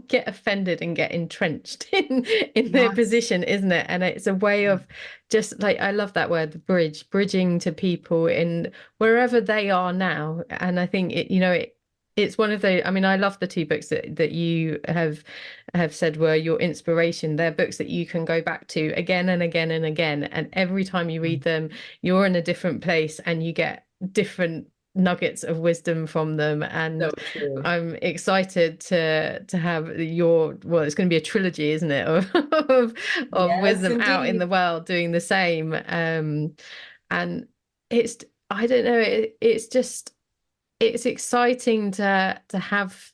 S1: get offended and get entrenched in their
S2: Yes.
S1: position, isn't it? And it's a way of just like I love that word, the bridge, bridging to people in wherever they are now. And I think it's one of the. I mean, I love the two books that you have said were your inspiration. They're books that you can go back to again and again and again, and every time you read them, you're in a different place and you get different nuggets of wisdom from them.
S2: So
S1: And
S2: true.
S1: I'm excited to have well, it's going to be a trilogy, isn't it, of
S2: Yes,
S1: wisdom out in the
S2: indeed.
S1: world doing the same. And it's I don't know, it's just it's exciting to have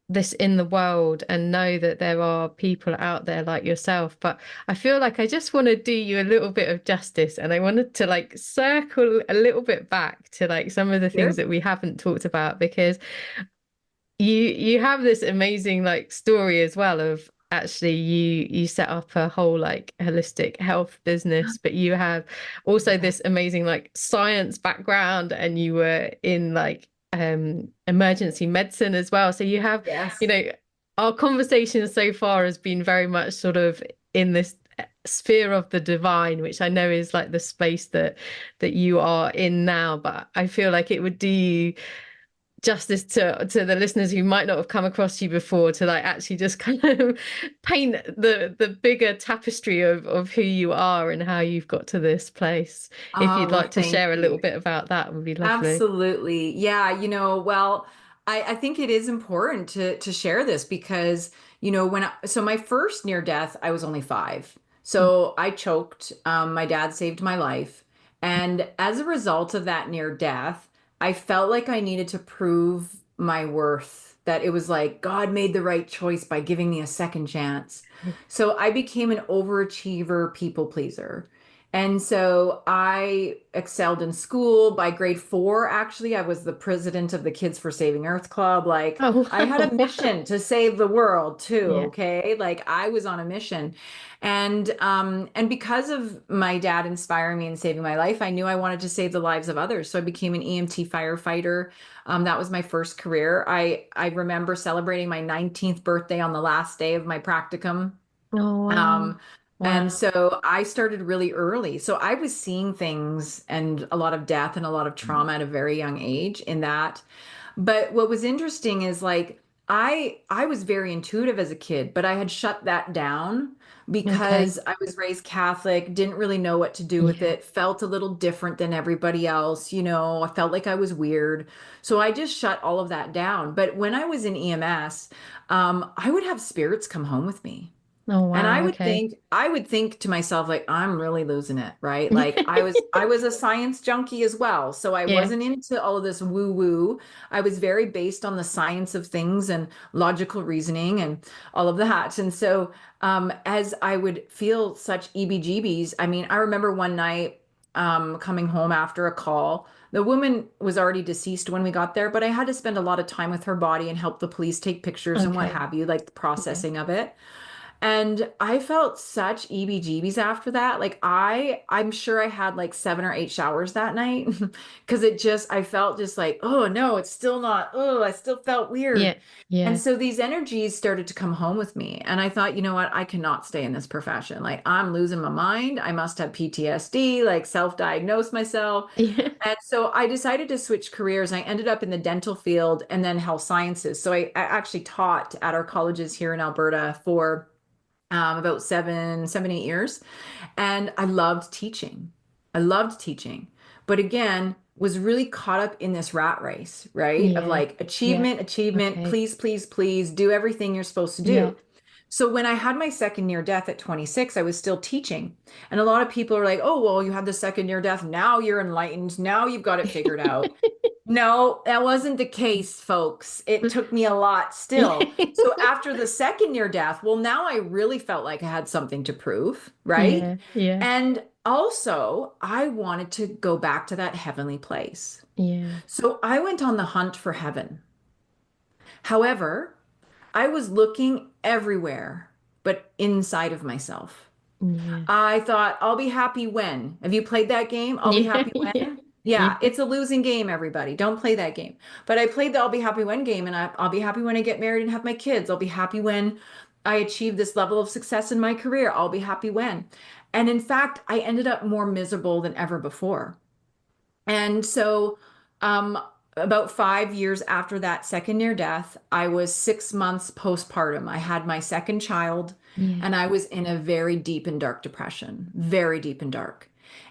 S1: this in the world and know that there are people out there like yourself. But I feel like I just want to do you a little bit of justice and I wanted to like circle a little bit back to like some of the things
S2: Sure.
S1: that we haven't talked about because you have this amazing like story as well of actually you set up a whole like holistic health business, but you have also
S2: Yeah.
S1: this amazing like science background and you were in like emergency medicine as well. So you have, you
S2: Yes.
S1: know, our conversation so far has been very much sort of in this sphere of the divine, which I know is like the space that you are in now, but I feel like it would do you justice to the listeners who might not have come across you before to like actually just kind of paint the bigger tapestry of who you are and how you've got to this place. If
S2: Oh,
S1: you'd
S2: well,
S1: like to
S2: thank
S1: share a little
S2: you.
S1: bit about that would be lovely.
S2: Absolutely. Yeah, well, I think it is important to share this because, so my first near death, I was only 5.
S1: Mm.
S2: So I choked. My dad saved my life. And as a result of that near death, I felt like I needed to prove my worth, that it was like God made the right choice by giving me a second chance. So I became an overachiever people pleaser. And so I excelled in school. By grade 4, actually, I was the president of the Kids for Saving Earth Club. Like,
S1: Oh,
S2: I had a
S1: wow.
S2: mission to save the world too,
S1: Yeah.
S2: okay? Like I was on a mission. And because of my dad inspiring me and saving my life, I knew I wanted to save the lives of others. So I became an EMT firefighter. That was my first career. I remember celebrating my 19th birthday on the last day of my practicum.
S1: Oh, wow.
S2: Um, and
S1: Wow.
S2: so I started really early. So I was seeing things and a lot of death and a lot of trauma at a very young age in that. But what was interesting is like I was very intuitive as a kid, but I had shut that down
S1: Okay.
S2: because I was raised Catholic, didn't really know what to do with
S1: Yeah.
S2: it, felt a little different than everybody else, I felt like I was weird. So I just shut all of that down. But when I was in EMS, I would have spirits come home with me.
S1: Oh,
S2: And
S1: wow. Okay.
S2: I would think to myself, like, I'm really losing it, right? Like I was a science junkie as well. So I
S1: Yeah.
S2: wasn't into all of this woo-woo. I was very based on the science of things and logical reasoning and all of that. And so as I would feel such EBGBs, I mean, I remember one night coming home after a call. The woman was already deceased when we got there, but I had to spend a lot of time with her body and help the police take pictures and what
S1: Okay.
S2: have you, like the
S1: Yeah.
S2: processing of it. And I felt such EBGBs after that. Like I'm sure I had like 7 or 8 showers that night because I felt just like, oh no, it's still not, oh, I still felt weird.
S1: Yeah.
S2: And
S1: Yeah.
S2: so these energies started to come home with me. And I thought, you know what? I cannot stay in this profession. Like I'm losing my mind. I must have PTSD, like self-diagnose myself.
S1: Yeah.
S2: And so I decided to switch careers. I ended up in the dental field and then health sciences. So I actually taught at our colleges here in Alberta for about 8 years. And I loved teaching. I loved teaching. But again, was really caught up in this rat race, right? Of
S1: Yeah.
S2: like
S1: Yeah.
S2: achievement, achievement,
S1: Okay.
S2: please, please, please do everything you're supposed to
S1: Yeah.
S2: do. So when I had my second near death at 26, I was still teaching. And a lot of people are like, oh, well, you had the second near death. Now you're enlightened. Now you've got it figured out. No, that wasn't the case, folks. It took me a lot still. So after the second near death, well, now I really felt like I had something to prove, right?
S1: Yeah. Yeah.
S2: And also, I wanted to go back to that heavenly place.
S1: Yeah.
S2: So I went on the hunt for heaven. However, I was looking everywhere, but inside of myself.
S1: Yeah.
S2: I thought, I'll be happy when. Have you played that game? I'll be
S1: Yeah.
S2: happy
S1: Yeah.
S2: when. Yeah,
S1: Yeah.
S2: it's a losing game, everybody. Don't play that game. But I played the I'll be happy when game, and I'll be happy when I get married and have my kids. I'll be happy when I achieve this level of success in my career. I'll be happy when. And in fact, I ended up more miserable than ever before. And so, um, about 5 years after that second near death, I was 6 months postpartum. I had my second child,
S1: Yeah.
S2: and I was in a very deep and dark depression, very deep and dark.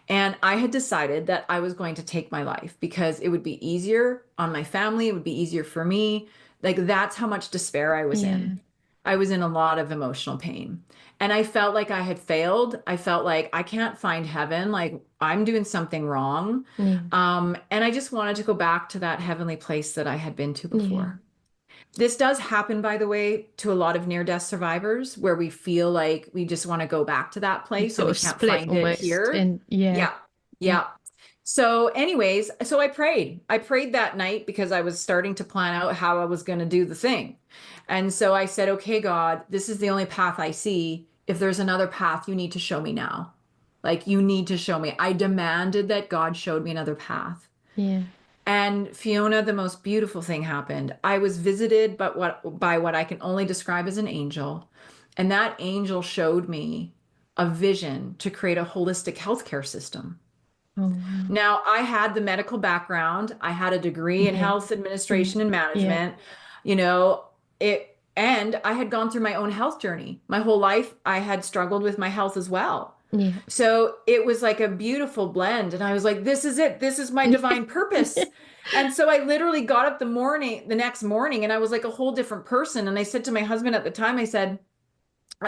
S2: And I had decided that I was going to take my life because it would be easier on my family, it would be easier for me. Like that's how much despair I was in.
S1: Yeah.
S2: I was in a lot of emotional pain. And I felt like I had failed. I felt like I can't find heaven. Like I'm doing something wrong.
S1: Yeah.
S2: And I just wanted to go back to that heavenly place that I had been to
S1: Yeah.
S2: before. This does happen, by the way, to a lot of near-death survivors where we feel like we just want to go back to that
S1: You
S2: place and
S1: sort
S2: we
S1: of
S2: can't
S1: split
S2: find it
S1: almost
S2: here.
S1: in, yeah.
S2: Yeah.
S1: Yeah.
S2: Yeah. So, anyways, so I prayed. I prayed that night because I was starting to plan out how I was going to do the thing. And so I said, okay, God, this is the only path I see. If there's another path, you need to show me now. Like, you need to show me. I demanded that God showed me another path.
S1: Yeah.
S2: And Fiona, the most beautiful thing happened. I was visited by what I can only describe as an angel. And that angel showed me a vision to create a holistic healthcare system.
S1: Oh, wow.
S2: Now, I had the medical background. I had a degree in
S1: Yeah.
S2: health
S1: Yeah.
S2: administration and
S1: Yeah.
S2: management. You know, and I had gone through my own health journey. My whole life, I had struggled with my health as well.
S1: Yeah.
S2: So it was like a beautiful blend. And I was like, this is it. This is my divine purpose. And so I literally got up the next morning, and I was like a whole different person. And I said to my husband at the time, I said,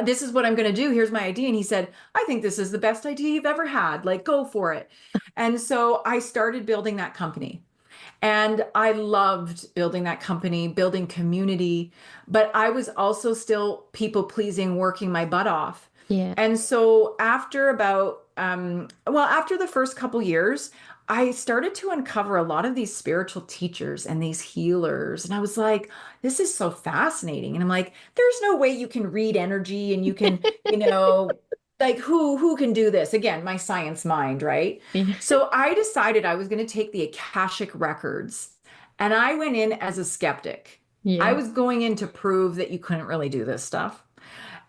S2: this is what I'm going to do. Here's my idea. And he said, I think this is the best idea you've ever had. Like, go for it. And so I started building that company. And I loved building that company, building community, but I was also still people pleasing, working my butt off.
S1: Yeah.
S2: And so after after the first couple years, I started to uncover a lot of these spiritual teachers and these healers. And I was like, this is so fascinating. And I'm like, there's no way you can read energy and you can, like who can do this? Again, my science mind, right?
S1: Yeah.
S2: So I decided I was going to take the Akashic records, and I went in as a skeptic. I
S1: Yeah.
S2: was going in to prove that you couldn't really do this stuff.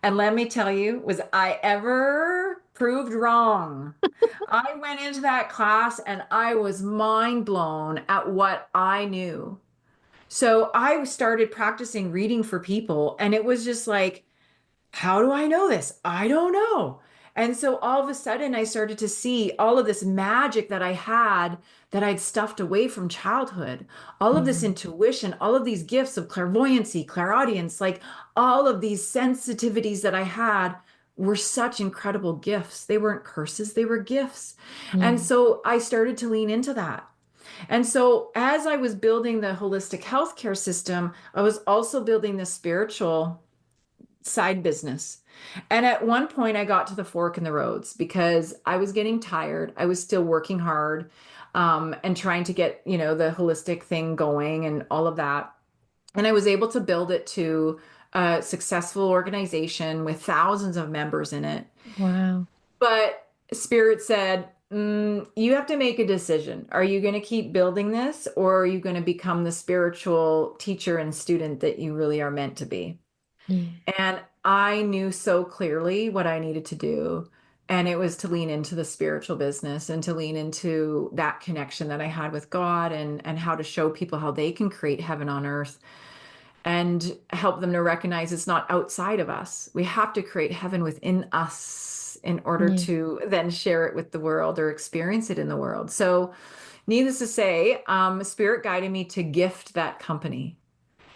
S2: And let me tell you, was I ever proved wrong? I went into that class and I was mind blown at what I knew. So I started practicing reading for people, and it was just like, how do I know this? I don't know. And so all of a sudden, I started to see all of this magic that I had that I'd stuffed away from childhood, all of this
S1: Mm.
S2: intuition, all of these gifts of clairvoyancy, clairaudience, like all of these sensitivities that I had were such incredible gifts. They weren't curses, they were gifts. And
S1: Yeah.
S2: so I started to lean into that. And so as I was building the holistic healthcare system, I was also building the spiritual side business. And at one point, I got to the fork in the roads because I was getting tired. I was still working hard, and trying to get, the holistic thing going and all of that. And I was able to build it to a successful organization with thousands of members in it.
S1: Wow.
S2: But Spirit said, you have to make a decision. Are you going to keep building this, or are you going to become the spiritual teacher and student that you really are meant to be?
S1: Yeah.
S2: And I knew so clearly what I needed to do. And it was to lean into the spiritual business and to lean into that connection that I had with God, and how to show people how they can create heaven on earth and help them to recognize it's not outside of us. We have to create heaven within us in order
S1: Yeah.
S2: to then share it with the world or experience it in the world. So, needless to say, Spirit guided me to gift that company.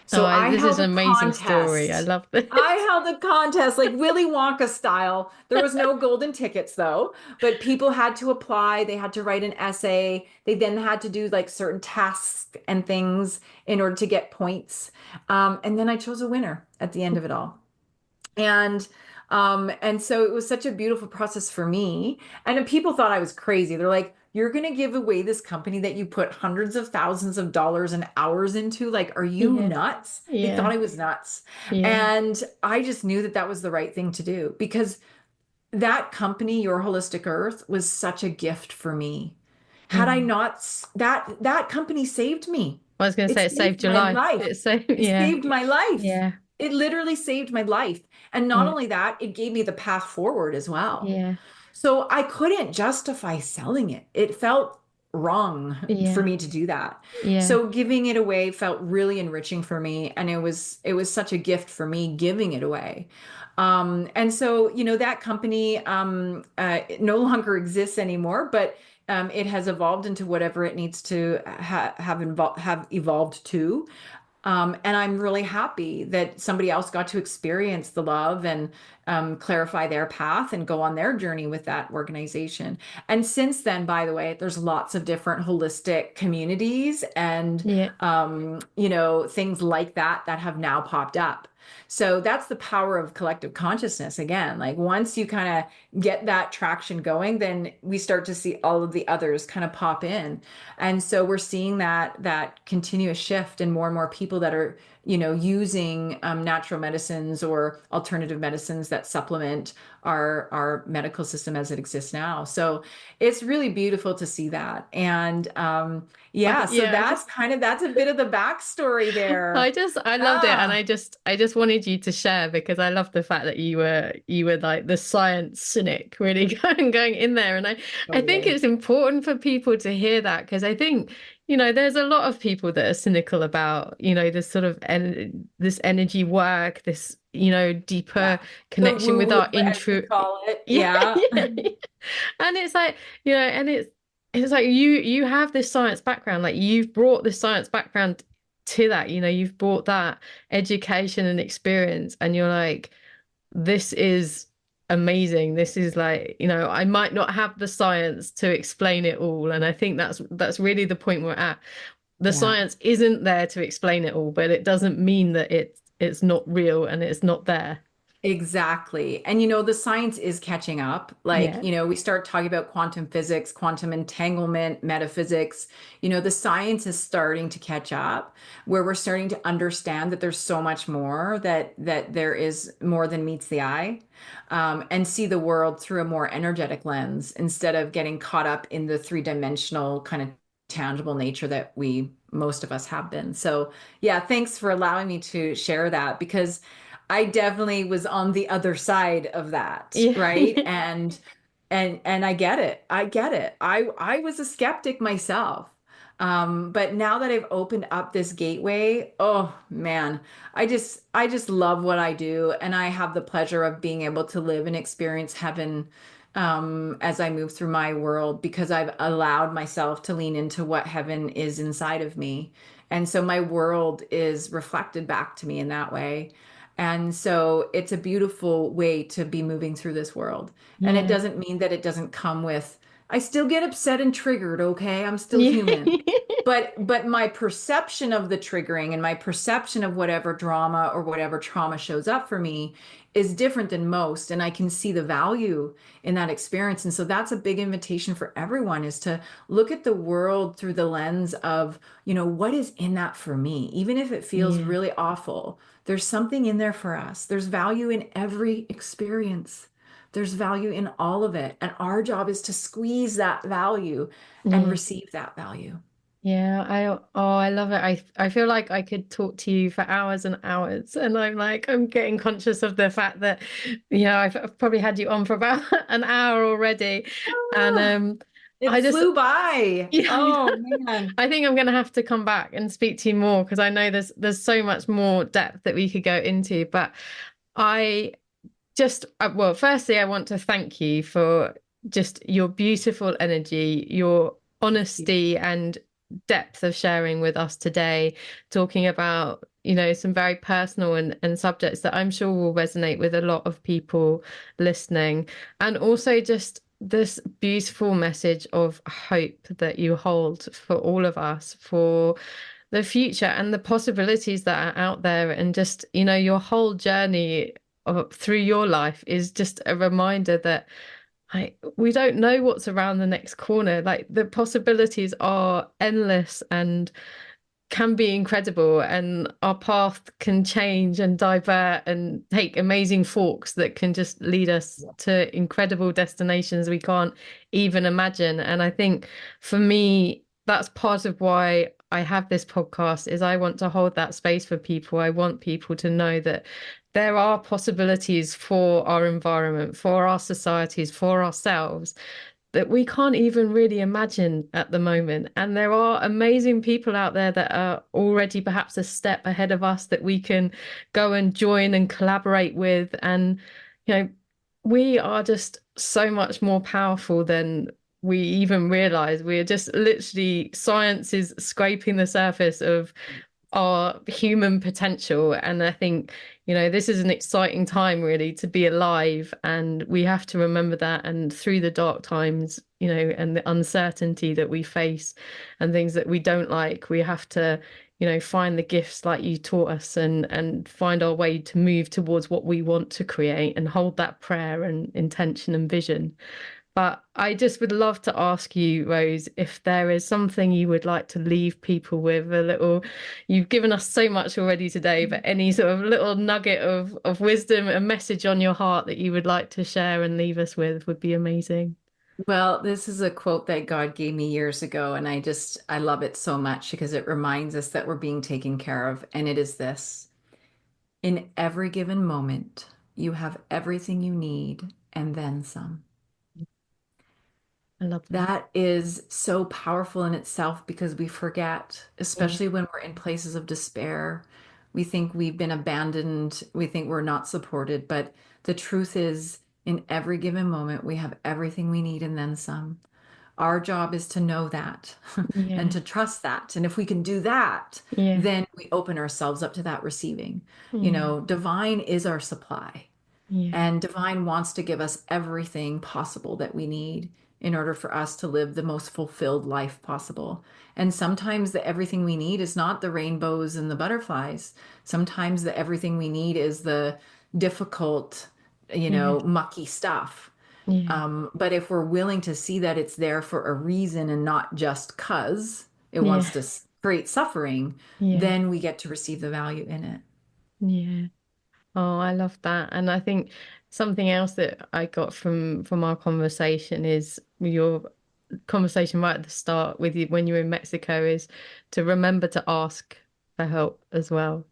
S2: So
S1: Oh,
S2: I
S1: this is
S2: held
S1: an
S2: a
S1: amazing story. I
S2: contest.
S1: love this.
S2: I held a contest like Willy Wonka style. There was no golden tickets though, but people had to apply. They had to write an essay. They then had to do like certain tasks and things in order to get points. And then I chose a winner at the end of it all. And so it was such a beautiful process for me. And then people thought I was crazy. They're like, you're going to give away this company that you put hundreds of thousands of dollars and hours into? Like, are you
S1: Yeah.
S2: nuts? They
S1: Yeah.
S2: thought I was nuts.
S1: Yeah.
S2: And I just knew that that was the right thing to do because that company, Your Holistic Earth, was such a gift for me. Had I
S1: Mm.
S2: not, that company saved me.
S1: I was going to
S2: It
S1: say it
S2: saved
S1: saved your
S2: my
S1: life.
S2: life.
S1: It saved,
S2: It
S1: yeah.
S2: saved my life.
S1: Yeah.
S2: It literally saved my life. And not
S1: Yeah.
S2: only that, it gave me the path forward as well.
S1: Yeah.
S2: So I couldn't justify selling it. It felt wrong for
S1: Yeah.
S2: me to do that.
S1: Yeah.
S2: So giving it away felt really enriching for me, and it was such a gift for me giving it away. And so, that company it no longer exists anymore, but it has evolved into whatever it needs to have evolved to. And I'm really happy that somebody else got to experience the love and clarify their path and go on their journey with that organization. And since then, by the way, there's lots of different holistic communities and
S1: Yeah.
S2: things like that have now popped up. So that's the power of collective consciousness. Again, like once you kind of get that traction going, then we start to see all of the others kind of pop in. And so we're seeing that continuous shift and more people that are, using natural medicines or alternative medicines that supplement our medical system as it exists now. So it's really beautiful to see that. And yeah, so
S1: Yeah.
S2: that's a bit of the backstory there.
S1: I loved it, and
S2: Yeah,
S1: I just wanted you to share because I love the fact that you were like the science cynic, really going in there, and I think
S2: totally.
S1: it's important for people to hear that because I think there's a lot of people that are cynical about this sort of this energy work, this deeper
S2: Yeah. The
S1: connection with
S2: woo,
S1: our
S2: as we
S1: intro.
S2: call it.
S1: Yeah,
S2: Yeah.
S1: yeah, and it's like and it's it's like you have this science background, like you've brought this science background to that, you've brought that education and experience, and you're like, this is amazing. This is like, I might not have the science to explain it all. And I think that's really the point we're at. The
S2: Yeah.
S1: science isn't there to explain it all, but it doesn't mean that it's not real and it's not there.
S2: Exactly. And the science is catching up. Like,
S1: Yeah.
S2: we start talking about quantum physics, quantum entanglement, metaphysics. The science is starting to catch up where we're starting to understand that there's so much more, that there is more than meets the eye, and see the world through a more energetic lens instead of getting caught up in the three-dimensional kind of tangible nature that most of us have been. So, yeah, thanks for allowing me to share that, because I definitely was on the other side of that,
S1: Yeah.
S2: right? And I get it. I get it. I was a skeptic myself. But now that I've opened up this gateway, oh man, I just love what I do, and I have the pleasure of being able to live and experience heaven, as I move through my world, because I've allowed myself to lean into what heaven is inside of me. And so my world is reflected back to me in that way. And so it's a beautiful way to be moving through this world. And it
S1: Yeah.
S2: doesn't mean that it doesn't come with, I still get upset and triggered, okay? I'm still
S1: Yeah.
S2: human. But my perception of the triggering and my perception of whatever drama or whatever trauma shows up for me is different than most, and I can see the value in that experience. And so that's a big invitation for everyone, is to look at the world through the lens of, what is in that for me? Even if it feels
S1: Yeah.
S2: really awful, there's something in there for us. There's value in every experience. There's value in all of it. And our job is to squeeze that value and
S1: Yeah.
S2: receive that value.
S1: Yeah, I love it. I feel like I could talk to you for hours and hours, and I'm getting conscious of the fact that I've probably had you on for about an hour already, and
S2: Ah, it
S1: I just
S2: flew by.
S1: yeah,
S2: Oh man.
S1: I think I'm gonna have to come back and speak to you more because I know there's so much more depth that we could go into, but I well, firstly, I want to thank you for just your beautiful energy, your honesty and depth of sharing with us today, talking about, some very personal and subjects that I'm sure will resonate with a lot of people listening. And also just this beautiful message of hope that you hold for all of us, for the future and the possibilities that are out there, and just your whole journey through your life is just a reminder that we don't know what's around the next corner. Like the possibilities are endless and can be incredible, and our path can change and divert and take amazing forks that can just lead us to incredible destinations we can't even imagine. And I think for me, that's part of why I have this podcast, is I want to hold that space for people. I want people to know that there are possibilities for our environment, for our societies, for ourselves, that we can't even really imagine at the moment. And there are amazing people out there that are already perhaps a step ahead of us that we can go and join and collaborate with. And, you know, we are just so much more powerful than we even realize. We're just literally, science is scraping the surface of our human potential. And I think, this is an exciting time really to be alive. And we have to remember that. And through the dark times, and the uncertainty that we face and things that we don't like, we have to, find the gifts like you taught us, and find our way to move towards what we want to create, and hold that prayer and intention and vision. But I just would love to ask you, Rose, if there is something you would like to leave people with, a little, you've given us so much already today, but any sort of little nugget of wisdom, a message on your heart that you would like to share and leave us with would be amazing.
S2: Well, this is a quote that God gave me years ago, and I love it so much because it reminds us that we're being taken care of. And it is this: in every given moment, you have everything you need and then some.
S1: I love that.
S2: That is so powerful in itself, because we forget,
S1: Yeah.
S2: especially when we're in places of despair. We think we've been abandoned. We think we're not supported. But the truth is, in every given moment, we have everything we need and then some. Our job is to know that and
S1: Yeah.
S2: to trust that. And if we can do that,
S1: Yeah.
S2: then we open ourselves up to that receiving.
S1: Yeah.
S2: Divine is our supply.
S1: Yeah.
S2: And divine wants to give us everything possible that we need in order for us to live the most fulfilled life possible. And sometimes the everything we need is not the rainbows and the butterflies. Sometimes the everything we need is the difficult,
S1: Yeah.
S2: mucky stuff.
S1: Yeah.
S2: But if we're willing to see that it's there for a reason and not just 'cause it
S1: Yeah.
S2: wants to create suffering,
S1: Yeah.
S2: then we get to receive the value in it.
S1: Yeah. Oh, I love that. And I think something else that I got from our conversation is your conversation right at the start with you when you were in Mexico is to remember to ask for help as well.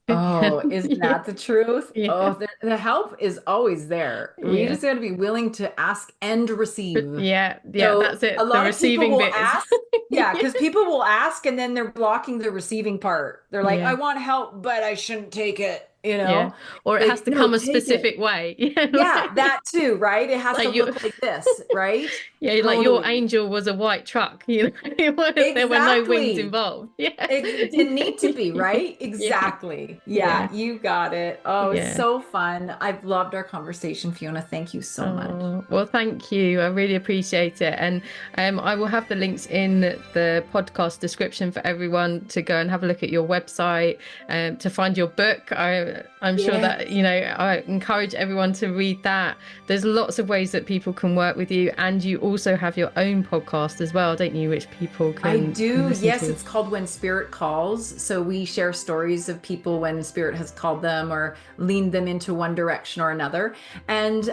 S2: Oh, isn't
S1: Yeah.
S2: that the truth?
S1: Yeah.
S2: Oh, the help is always there. We
S1: Yeah.
S2: just got to be willing to ask and receive.
S1: Yeah. Yeah.
S2: So
S1: That's
S2: a
S1: it. The
S2: lot of people
S1: receiving
S2: will
S1: bit is
S2: ask, yeah,
S1: yeah.
S2: because people will ask and then they're blocking the receiving part. They're like, I
S1: Yeah.
S2: want help, but I shouldn't take it, you
S1: Yeah.
S2: know?
S1: Or it has
S2: Like,
S1: to
S2: no,
S1: come a
S2: take it.
S1: specific way. Yeah.
S2: Yeah, that too, right? It has to
S1: Like you
S2: look like this, right?
S1: yeah, like your
S2: Totally.
S1: angel was a white truck, there were no wings
S2: Exactly.
S1: involved. Yeah.
S2: It didn't need to be, right?
S1: Yeah.
S2: Exactly.
S1: Yeah.
S2: Yeah, you got it. Oh, it's
S1: Yeah.
S2: so fun. I've loved our conversation, Fiona. Thank you so much.
S1: Oh, well, thank you. I really appreciate it. And I will have the links in the podcast description for everyone to go and have a look at your website, to find your book. I'm sure that,
S2: Yes.
S1: I encourage everyone to read that. There's lots of ways that people can work with you. And you also have your own podcast as well, don't you? Which people
S2: I
S1: can
S2: do.
S1: listen
S2: Yes,
S1: to.
S2: it's called When Spirit Calls. So we share stories of people when Spirit has called them or leaned them into one direction or another. And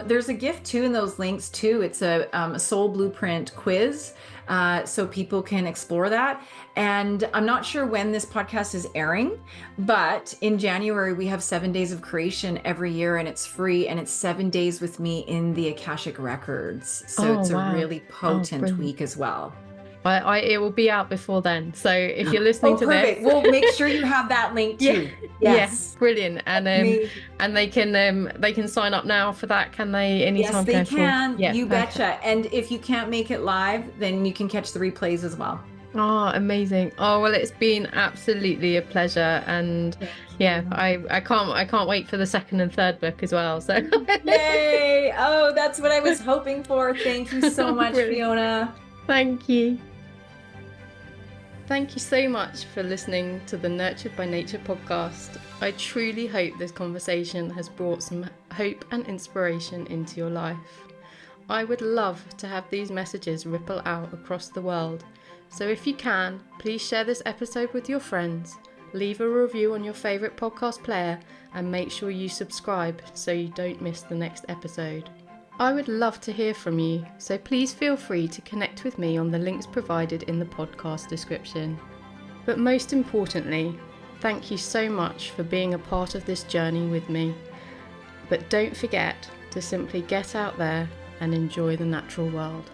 S2: there's a gift too in those links too. It's a soul blueprint quiz. So people can explore that. And I'm not sure when this podcast is airing, but in January, we have 7 days of creation every year and it's free and it's 7 days with me in the Akashic Records. So
S1: Oh,
S2: it's a
S1: wow.
S2: really
S1: Oh,
S2: potent
S1: brilliant.
S2: week as well.
S1: It will be out before then. So if you're listening
S2: Oh,
S1: to this,
S2: perfect. Well, make sure you have that link
S1: yeah,
S2: too.
S1: yeah,
S2: Yes.
S1: brilliant.
S2: Amazing.
S1: And they can sign up now for that, can they?
S2: Yes,
S1: Anytime
S2: they
S1: going forward?
S2: can.
S1: Yeah,
S2: You
S1: perfect.
S2: betcha. And if you can't make it live, then you can catch the replays as well.
S1: Oh, amazing. Oh, well, it's been absolutely a pleasure. And
S2: Thank
S1: yeah,
S2: you.
S1: I can't wait for the second and third book as well. So
S2: Yay. Oh, that's what I was hoping for. Thank you so much,
S1: brilliant.
S2: Fiona.
S1: Thank you. Thank you so much for listening to the Nurtured by Nature podcast. I truly hope this conversation has brought some hope and inspiration into your life. I would love to have these messages ripple out across the world. So if you can, please share this episode with your friends, leave a review on your favourite podcast player, and make sure you subscribe so you don't miss the next episode. I would love to hear from you, so please feel free to connect with me on the links provided in the podcast description. But most importantly, thank you so much for being a part of this journey with me. But don't forget to simply get out there and enjoy the natural world.